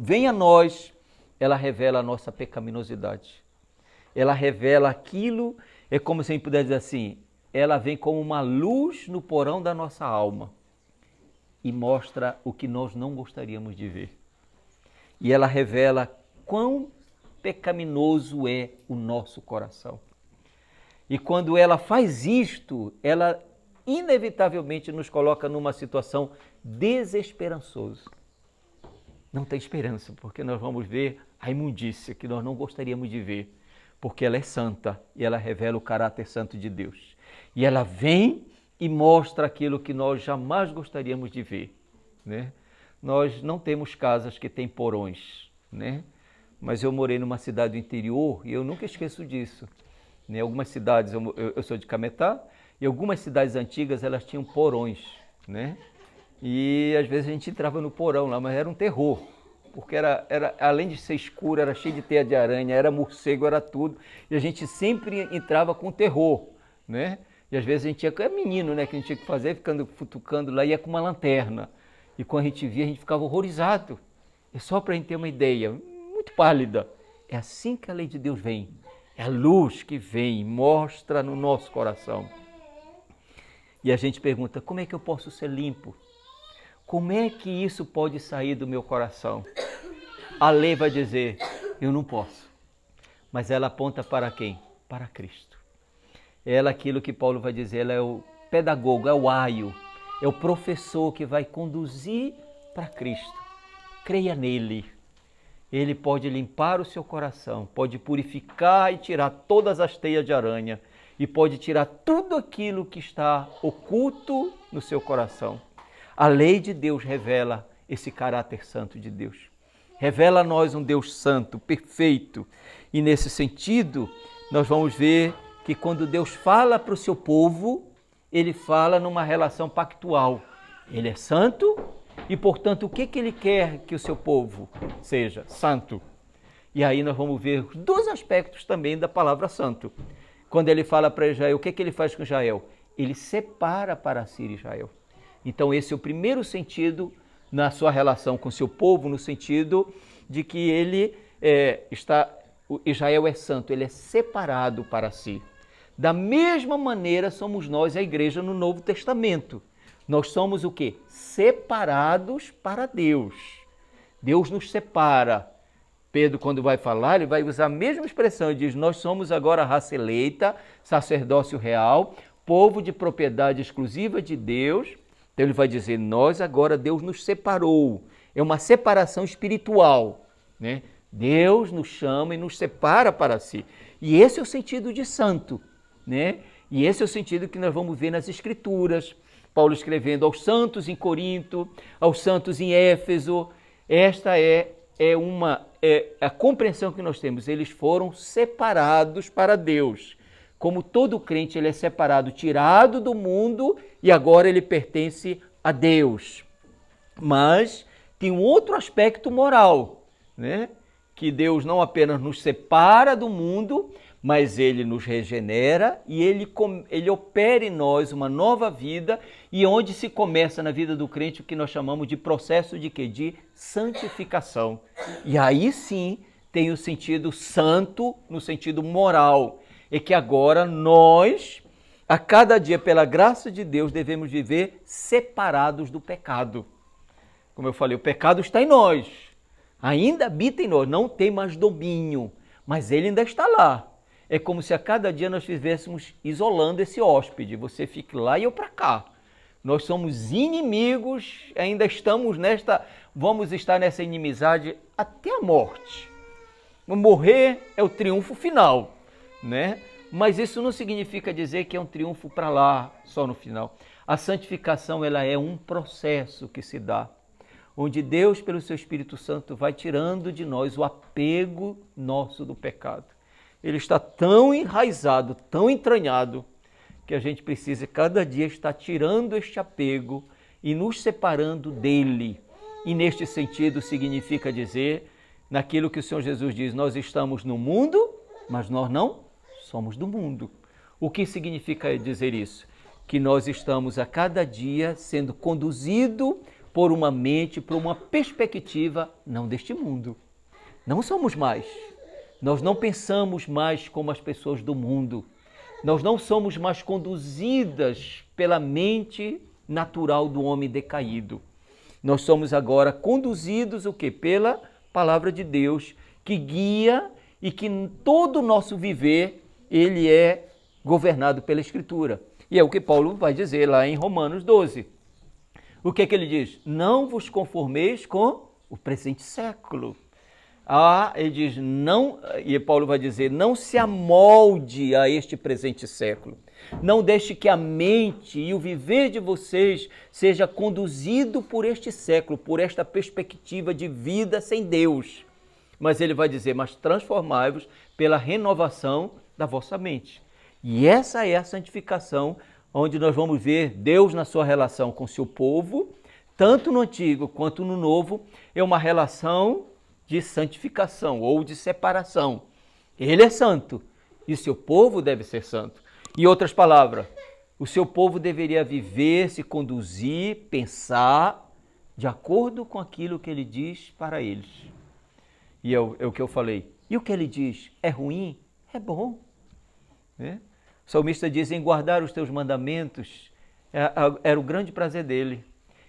vem a nós, ela revela a nossa pecaminosidade. Ela revela aquilo, é como se a gente pudesse dizer assim, ela vem como uma luz no porão da nossa alma e mostra o que nós não gostaríamos de ver. E ela revela quão pecaminoso é o nosso coração. E quando ela faz isto, ela inevitavelmente nos coloca numa situação desesperançosa. Não tem esperança, porque nós vamos ver a imundícia que nós não gostaríamos de ver, porque ela é santa e ela revela o caráter santo de Deus. E ela vem e mostra aquilo que nós jamais gostaríamos de ver, né? Nós não temos casas que têm porões, né? Mas eu morei numa cidade do interior e eu nunca esqueço disso. Em algumas cidades, eu sou de Cametá, e algumas cidades antigas elas tinham porões, né? E às vezes a gente entrava no porão lá, mas era um terror, porque era além de ser escuro, era cheio de teia de aranha, era morcego, era tudo, e a gente sempre entrava com terror, né? E às vezes a gente é menino, né, que a gente tinha que fazer, ficando futucando lá, ia com uma lanterna, e quando a gente via, a gente ficava horrorizado. É só para a gente ter uma ideia, muito pálida. É assim que a lei de Deus vem. É a luz que vem e mostra no nosso coração. E a gente pergunta, como é que eu posso ser limpo? Como é que isso pode sair do meu coração? A lei vai dizer, eu não posso. Mas ela aponta para quem? Para Cristo. Ela, aquilo que Paulo vai dizer, ela é o pedagogo, é o aio, é o professor que vai conduzir para Cristo. Creia nele. Ele pode limpar o seu coração, pode purificar e tirar todas as teias de aranha e pode tirar tudo aquilo que está oculto no seu coração. A lei de Deus revela esse caráter santo de Deus. Revela a nós um Deus santo, perfeito. E nesse sentido, nós vamos ver que quando Deus fala para o seu povo, ele fala numa relação pactual. Ele é santo e, portanto, o que ele quer que o seu povo seja? Santo. E aí nós vamos ver os dois aspectos também da palavra santo. Quando ele fala para Israel, o que ele faz com Israel? Ele separa para si Israel. Então esse é o primeiro sentido na sua relação com o seu povo, no sentido de que Israel é santo, ele é separado para si. Da mesma maneira somos nós, a igreja, no Novo Testamento. Nós somos o quê? Separados para Deus. Deus nos separa. Pedro, quando vai falar, ele vai usar a mesma expressão. Ele diz, nós somos agora raça eleita, sacerdócio real, povo de propriedade exclusiva de Deus. Então ele vai dizer, nós agora, Deus nos separou. É uma separação espiritual, né? Deus nos chama e nos separa para si. E esse é o sentido de santo, né? E esse é o sentido que nós vamos ver nas Escrituras. Paulo escrevendo aos santos em Corinto, aos santos em Éfeso. Esta é a compreensão que nós temos. Eles foram separados para Deus. Como todo crente, ele é separado, tirado do mundo e agora ele pertence a Deus. Mas tem um outro aspecto moral, né? Que Deus não apenas nos separa do mundo, mas ele nos regenera e ele opera em nós uma nova vida, e onde se começa na vida do crente o que nós chamamos de processo de quê? De santificação. E aí sim tem o sentido santo, no sentido moral, é que agora nós, a cada dia, pela graça de Deus, devemos viver separados do pecado. Como eu falei, o pecado está em nós, ainda habita em nós, não tem mais domínio, mas ele ainda está lá. É como se a cada dia nós vivêssemos isolando esse hóspede, você fique lá e eu para cá. Nós somos inimigos, ainda vamos estar nessa inimizade até a morte. Morrer é o triunfo final, né? Mas isso não significa dizer que é um triunfo para lá, só no final. A santificação, ela é um processo que se dá, onde Deus, pelo seu Espírito Santo, vai tirando de nós o apego nosso do pecado. Ele está tão enraizado, tão entranhado, que a gente precisa cada dia estar tirando este apego e nos separando dele. E neste sentido significa dizer, naquilo que o Senhor Jesus diz, nós estamos no mundo, mas nós não somos do mundo. O que significa dizer isso? Que nós estamos a cada dia sendo conduzido por uma mente, por uma perspectiva não deste mundo. Não somos mais. Nós não pensamos mais como as pessoas do mundo. Nós não somos mais conduzidas pela mente natural do homem decaído. Nós somos agora conduzidos o quê? Pela palavra de Deus, que guia e que todo o nosso viver, ele é governado pela Escritura. E é o que Paulo vai dizer lá em Romanos 12. O que é que ele diz? Não vos conformeis com o presente século. Ele diz, não, e Paulo vai dizer, não se amolde a este presente século. Não deixe que a mente e o viver de vocês seja conduzido por este século, por esta perspectiva de vida sem Deus. Mas ele vai dizer, mas transformai-vos pela renovação da vossa mente. E essa é a santificação, onde nós vamos ver Deus na sua relação com o seu povo, tanto no Antigo quanto no Novo, é uma relação de santificação ou de separação. Ele é santo e o seu povo deve ser santo. Em outras palavras, o seu povo deveria viver, se conduzir, pensar de acordo com aquilo que ele diz para eles. E é o que eu falei. E o que ele diz é ruim? É bom. O salmista diz, em guardar os teus mandamentos era o grande prazer dele.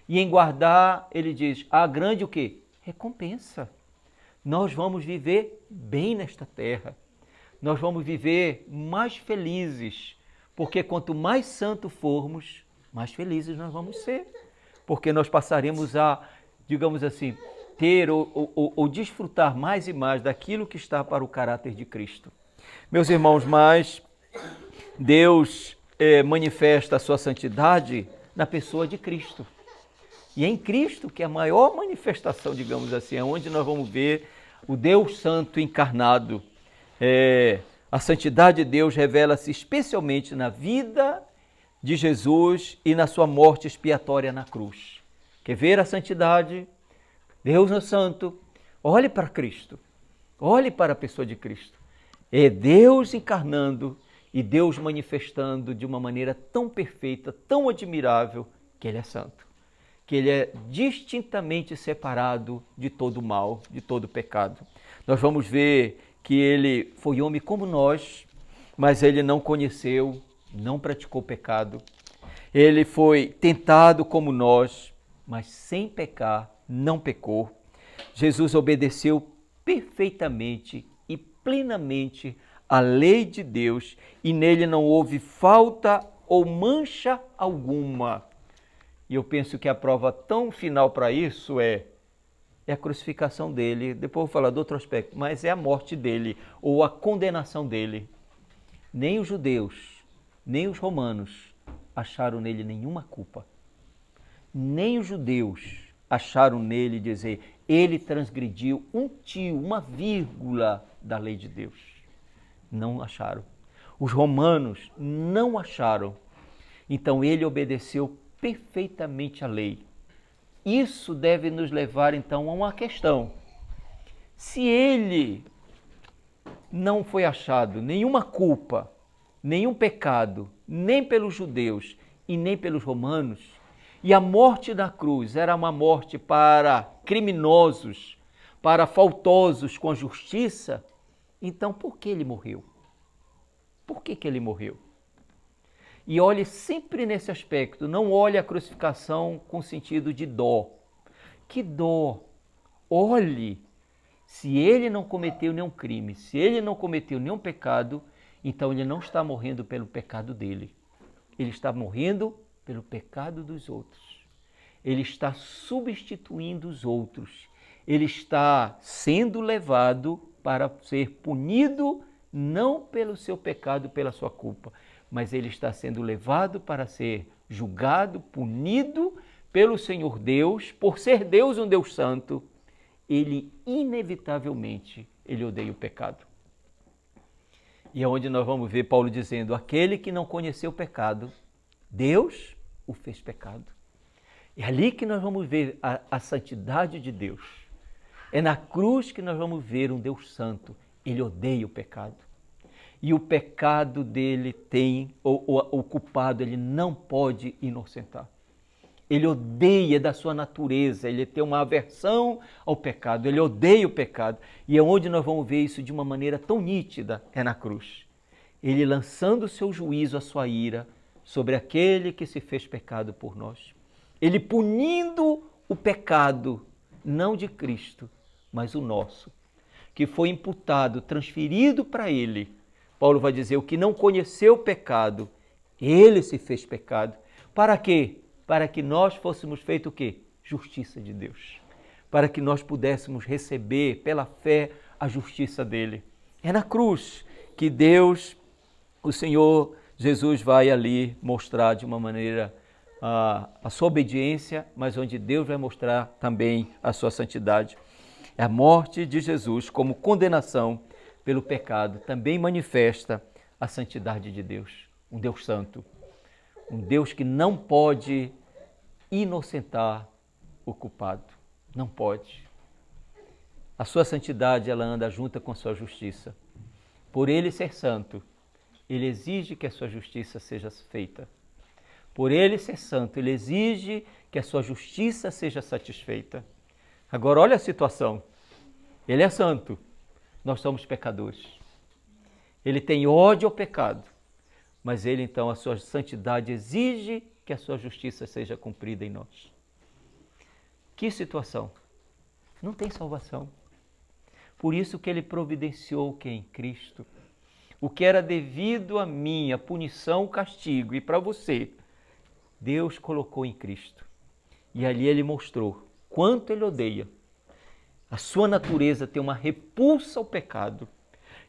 E em guardar, ele diz, há grande o quê? Recompensa. Nós vamos viver bem nesta terra. Nós vamos viver mais felizes, porque quanto mais santo formos, mais felizes nós vamos ser. Porque nós passaremos a, digamos assim, ter ou desfrutar mais e mais daquilo que está para o caráter de Cristo. Meus irmãos, mas Deus manifesta a sua santidade na pessoa de Cristo. E é em Cristo que é a maior manifestação, digamos assim, é onde nós vamos ver o Deus Santo encarnado. A santidade de Deus revela-se especialmente na vida de Jesus e na sua morte expiatória na cruz. Quer ver a santidade? Deus é santo. Olhe para Cristo. Olhe para a pessoa de Cristo. É Deus encarnando e Deus manifestando de uma maneira tão perfeita, tão admirável, que Ele é santo. Que ele é distintamente separado de todo mal, de todo pecado. Nós vamos ver que ele foi homem como nós, mas ele não conheceu, não praticou pecado. Ele foi tentado como nós, mas sem pecar, não pecou. Jesus obedeceu perfeitamente e plenamente à lei de Deus e nele não houve falta ou mancha alguma. E eu penso que a prova tão final para isso é a crucificação dele. Depois eu vou falar de outro aspecto, mas é a morte dele ou a condenação dele. Nem os judeus, nem os romanos acharam nele nenhuma culpa. Nem os judeus acharam nele dizer, ele transgrediu um tio, uma vírgula da lei de Deus. Não acharam. Os romanos não acharam. Então ele obedeceu perfeitamente a lei. Isso deve nos levar então a uma questão. Se ele não foi achado nenhuma culpa, nenhum pecado, nem pelos judeus e nem pelos romanos, e a morte da cruz era uma morte para criminosos, para faltosos com a justiça, então por que ele morreu? Por que ele morreu? E olhe sempre nesse aspecto, não olhe a crucificação com sentido de dó. Que dó! Olhe, se ele não cometeu nenhum crime, se ele não cometeu nenhum pecado, então ele não está morrendo pelo pecado dele. Ele está morrendo pelo pecado dos outros. Ele está substituindo os outros. Ele está sendo levado para ser punido não pelo seu pecado, pela sua culpa, mas ele está sendo levado para ser julgado, punido pelo Senhor Deus, por ser Deus um Deus santo. Ele inevitavelmente, ele odeia o pecado. E é onde nós vamos ver Paulo dizendo, aquele que não conheceu o pecado, Deus o fez pecado. É ali que nós vamos ver a santidade de Deus. É na cruz que nós vamos ver um Deus santo. Ele odeia o pecado. E o pecado dele tem, o culpado, ele não pode inocentar. Ele odeia da sua natureza, ele tem uma aversão ao pecado, ele odeia o pecado. E é onde nós vamos ver isso de uma maneira tão nítida, é na cruz. Ele lançando o seu juízo, a sua ira, sobre aquele que se fez pecado por nós. Ele punindo o pecado, não de Cristo, mas o nosso, que foi imputado, transferido para ele. Paulo vai dizer, o que não conheceu o pecado, ele se fez pecado. Para quê? Para que nós fôssemos feitos o quê? Justiça de Deus. Para que nós pudéssemos receber pela fé a justiça dele. É na cruz que Deus, o Senhor Jesus vai ali mostrar de uma maneira a sua obediência, mas onde Deus vai mostrar também a sua santidade. A morte de Jesus como condenação pelo pecado também manifesta a santidade de Deus, um Deus santo, um Deus que não pode inocentar o culpado, não pode. A sua santidade, ela anda junta com a sua justiça. Por ele ser santo, ele exige que a sua justiça seja feita. Por ele ser santo, ele exige que a sua justiça seja satisfeita. Agora, olha a situação. Ele é santo, nós somos pecadores. Ele tem ódio ao pecado, mas ele, então, a sua santidade exige que a sua justiça seja cumprida em nós. Que situação? Não tem salvação. Por isso que ele providenciou o que é em Cristo. O que era devido a mim, a punição, o castigo, e para você, Deus colocou em Cristo. E ali ele mostrou quanto ele odeia. A sua natureza tem uma repulsa ao pecado.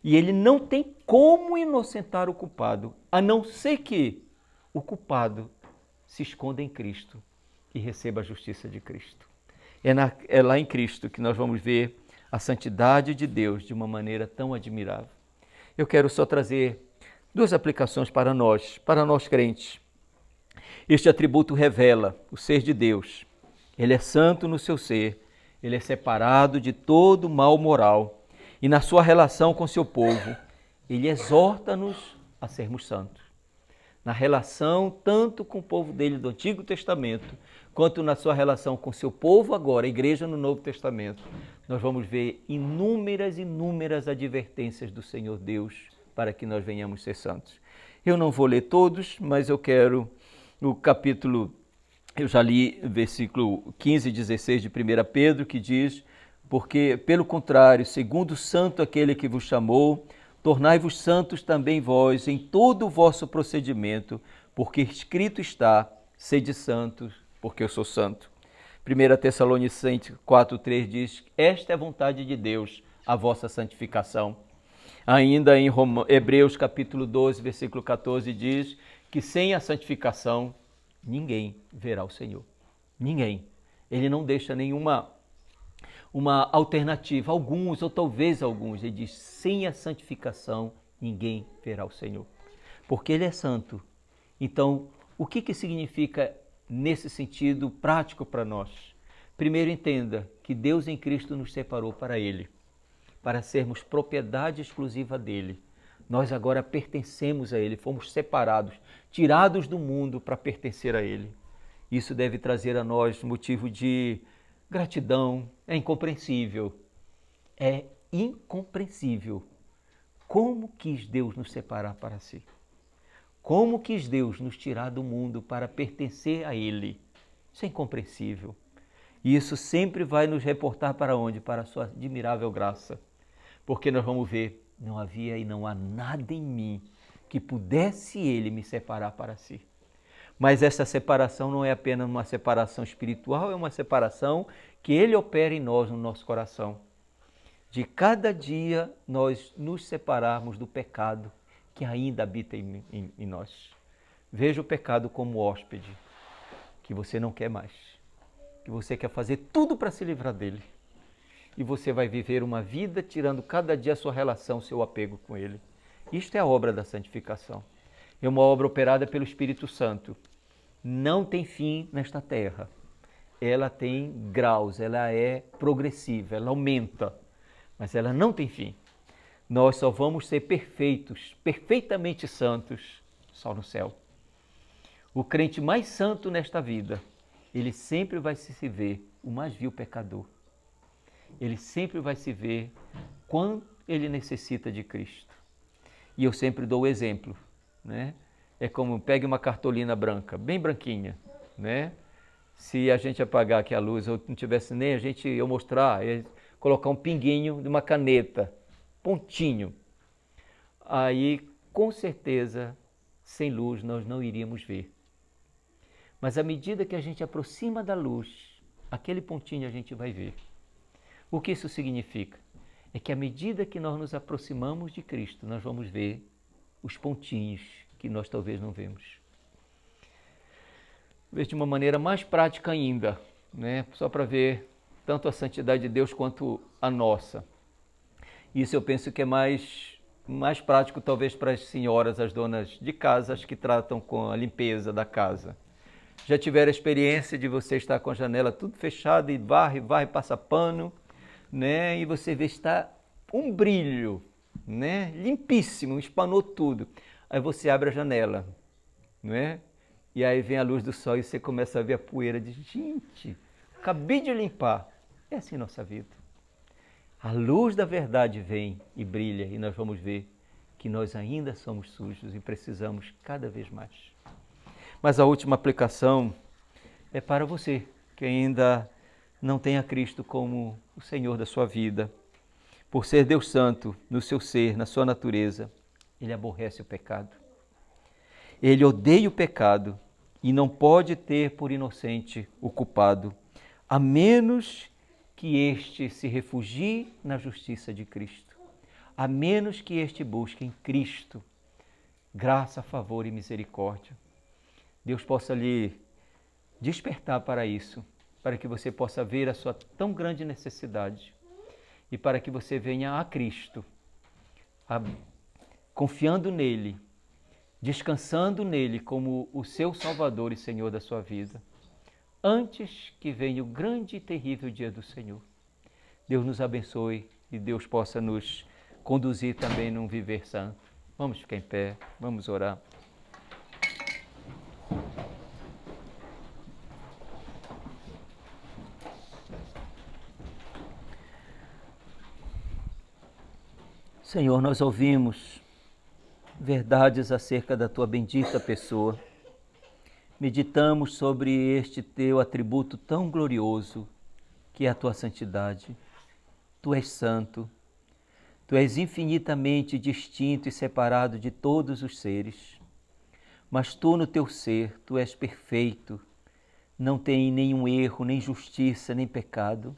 E ele não tem como inocentar o culpado, a não ser que o culpado se esconda em Cristo e receba a justiça de Cristo. É lá em Cristo que nós vamos ver a santidade de Deus de uma maneira tão admirável. Eu quero só trazer duas aplicações para nós crentes. Este atributo revela o ser de Deus. Ele é santo no seu ser, ele é separado de todo mal moral e na sua relação com seu povo, ele exorta-nos a sermos santos. Na relação tanto com o povo dele do Antigo Testamento, quanto na sua relação com seu povo agora, a igreja no Novo Testamento, nós vamos ver inúmeras advertências do Senhor Deus para que nós venhamos ser santos. Eu não vou ler todos, mas eu quero, no capítulo, eu já li versículo 15 e 16 de 1 Pedro, que diz, porque, pelo contrário, segundo santo aquele que vos chamou, tornai-vos santos também vós em todo o vosso procedimento, porque escrito está, sede santos, porque eu sou santo. 1 Tessalonicenses 4,3 diz, esta é a vontade de Deus, a vossa santificação. Ainda em Hebreus capítulo 12, versículo 14 diz que sem a santificação ninguém verá o Senhor. Ninguém. Ele não deixa nenhuma alternativa, alguns ou talvez alguns. Ele diz, sem a santificação ninguém verá o Senhor. Porque ele é santo. Então, o que significa nesse sentido prático para nós? Primeiro, entenda que Deus em Cristo nos separou para ele. para sermos propriedade exclusiva dele. Nós agora pertencemos a ele, fomos separados, tirados do mundo para pertencer a ele. Isso deve trazer a nós motivo de gratidão. É incompreensível. É incompreensível. Como quis Deus nos separar para si? Como quis Deus nos tirar do mundo para pertencer a ele? Isso é incompreensível. E isso sempre vai nos reportar para onde? Para a sua admirável graça. Porque nós vamos ver, não havia e não há nada em mim que pudesse ele me separar para si. Mas essa separação não é apenas uma separação espiritual, é uma separação que ele opera em nós, no nosso coração. De cada dia nós nos separarmos do pecado que ainda habita em nós. Veja o pecado como hóspede, que você não quer mais, que você quer fazer tudo para se livrar dele. E você vai viver uma vida tirando cada dia a sua relação, seu apego com ele. Isto é a obra da santificação. É uma obra operada pelo Espírito Santo. Não tem fim nesta terra. Ela tem graus, ela é progressiva, ela aumenta, mas ela não tem fim. Nós só vamos ser perfeitos, perfeitamente santos, só no céu. O crente mais santo nesta vida, ele sempre vai se ver o mais vil pecador. Ele sempre vai se ver quanto ele necessita de Cristo. E eu sempre dou o exemplo, né? É como pegue uma cartolina branca, bem branquinha, né? Se a gente apagar aqui a luz, ou não tivesse nem eu mostrar, colocar um pinguinho de uma caneta, pontinho. Aí, com certeza, sem luz nós não iríamos ver. Mas à medida que a gente aproxima da luz, aquele pontinho a gente vai ver. O que isso significa? É que à medida que nós nos aproximamos de Cristo, nós vamos ver os pontinhos que nós talvez não vemos. Ver de uma maneira mais prática ainda, né? Só para ver tanto a santidade de Deus quanto a nossa. Isso eu penso que é mais prático talvez para as senhoras, as donas de casa, as que tratam com a limpeza da casa. Já tiveram a experiência de você estar com a janela tudo fechada e varre, passa pano, né? E você vê está um brilho, né? Limpíssimo, espanou tudo. Aí você abre a janela, não é? E aí vem a luz do sol e você começa a ver a poeira de gente, acabei de limpar. É assim nossa vida. A luz da verdade vem e brilha e nós vamos ver que nós ainda somos sujos e precisamos cada vez mais. Mas a última aplicação é para você que ainda não tem a Cristo como o Senhor da sua vida. Por ser Deus Santo no seu ser, na sua natureza, ele aborrece o pecado. Ele odeia o pecado e não pode ter por inocente o culpado, a menos que este se refugie na justiça de Cristo, a menos que este busque em Cristo graça, favor e misericórdia. Deus possa lhe despertar para isso, para que você possa ver a sua tão grande necessidade e para que você venha a Cristo, confiando nele, descansando nele como o seu Salvador e Senhor da sua vida, antes que venha o grande e terrível dia do Senhor. Deus nos abençoe e Deus possa nos conduzir também num viver santo. Vamos ficar em pé, vamos orar. Senhor, nós ouvimos verdades acerca da Tua bendita pessoa. Meditamos sobre este Teu atributo tão glorioso, que é a Tua santidade. Tu és santo, Tu és infinitamente distinto e separado de todos os seres. Mas Tu no Teu ser, Tu és perfeito, não tem nenhum erro, nem justiça, nem pecado.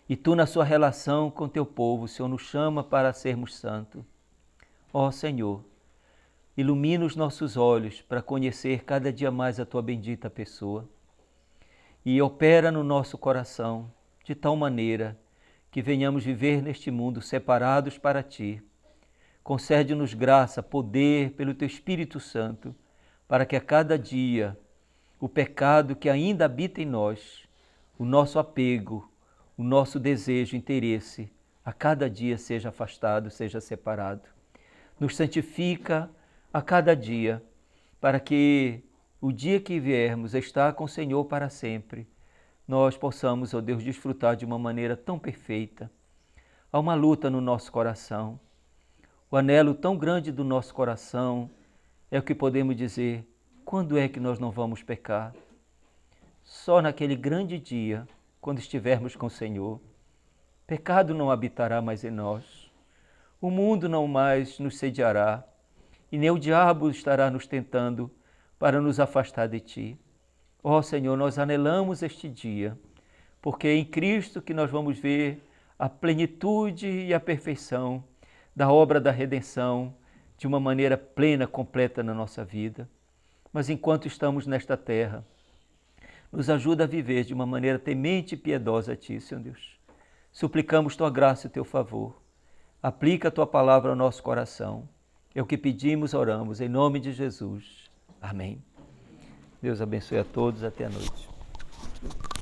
E Tu na sua relação com Teu povo, o Senhor nos chama para sermos santos. Ó Senhor, ilumina os nossos olhos para conhecer cada dia mais a Tua bendita pessoa e opera no nosso coração de tal maneira que venhamos viver neste mundo separados para Ti. Concede-nos graça, poder pelo Teu Espírito Santo, para que a cada dia o pecado que ainda habita em nós, o nosso apego, o nosso desejo, interesse, a cada dia seja afastado, seja separado. Nos santifica a cada dia, para que o dia que viermos estar com o Senhor para sempre, nós possamos, ó Deus, desfrutar de uma maneira tão perfeita. Há uma luta no nosso coração. O anelo tão grande do nosso coração é o que podemos dizer: quando é que nós não vamos pecar? Só naquele grande dia, quando estivermos com o Senhor, pecado não habitará mais em nós, o mundo não mais nos sediará, e nem o diabo estará nos tentando para nos afastar de Ti. Ó Senhor, nós anelamos este dia, porque é em Cristo que nós vamos ver a plenitude e a perfeição da obra da redenção de uma maneira plena, completa na nossa vida. Mas enquanto estamos nesta terra, nos ajuda a viver de uma maneira temente e piedosa a Ti, Senhor Deus. Suplicamos Tua graça e Teu favor. Aplica a Tua palavra ao nosso coração. É o que pedimos, oramos, em nome de Jesus. Amém. Deus abençoe a todos. Até a noite.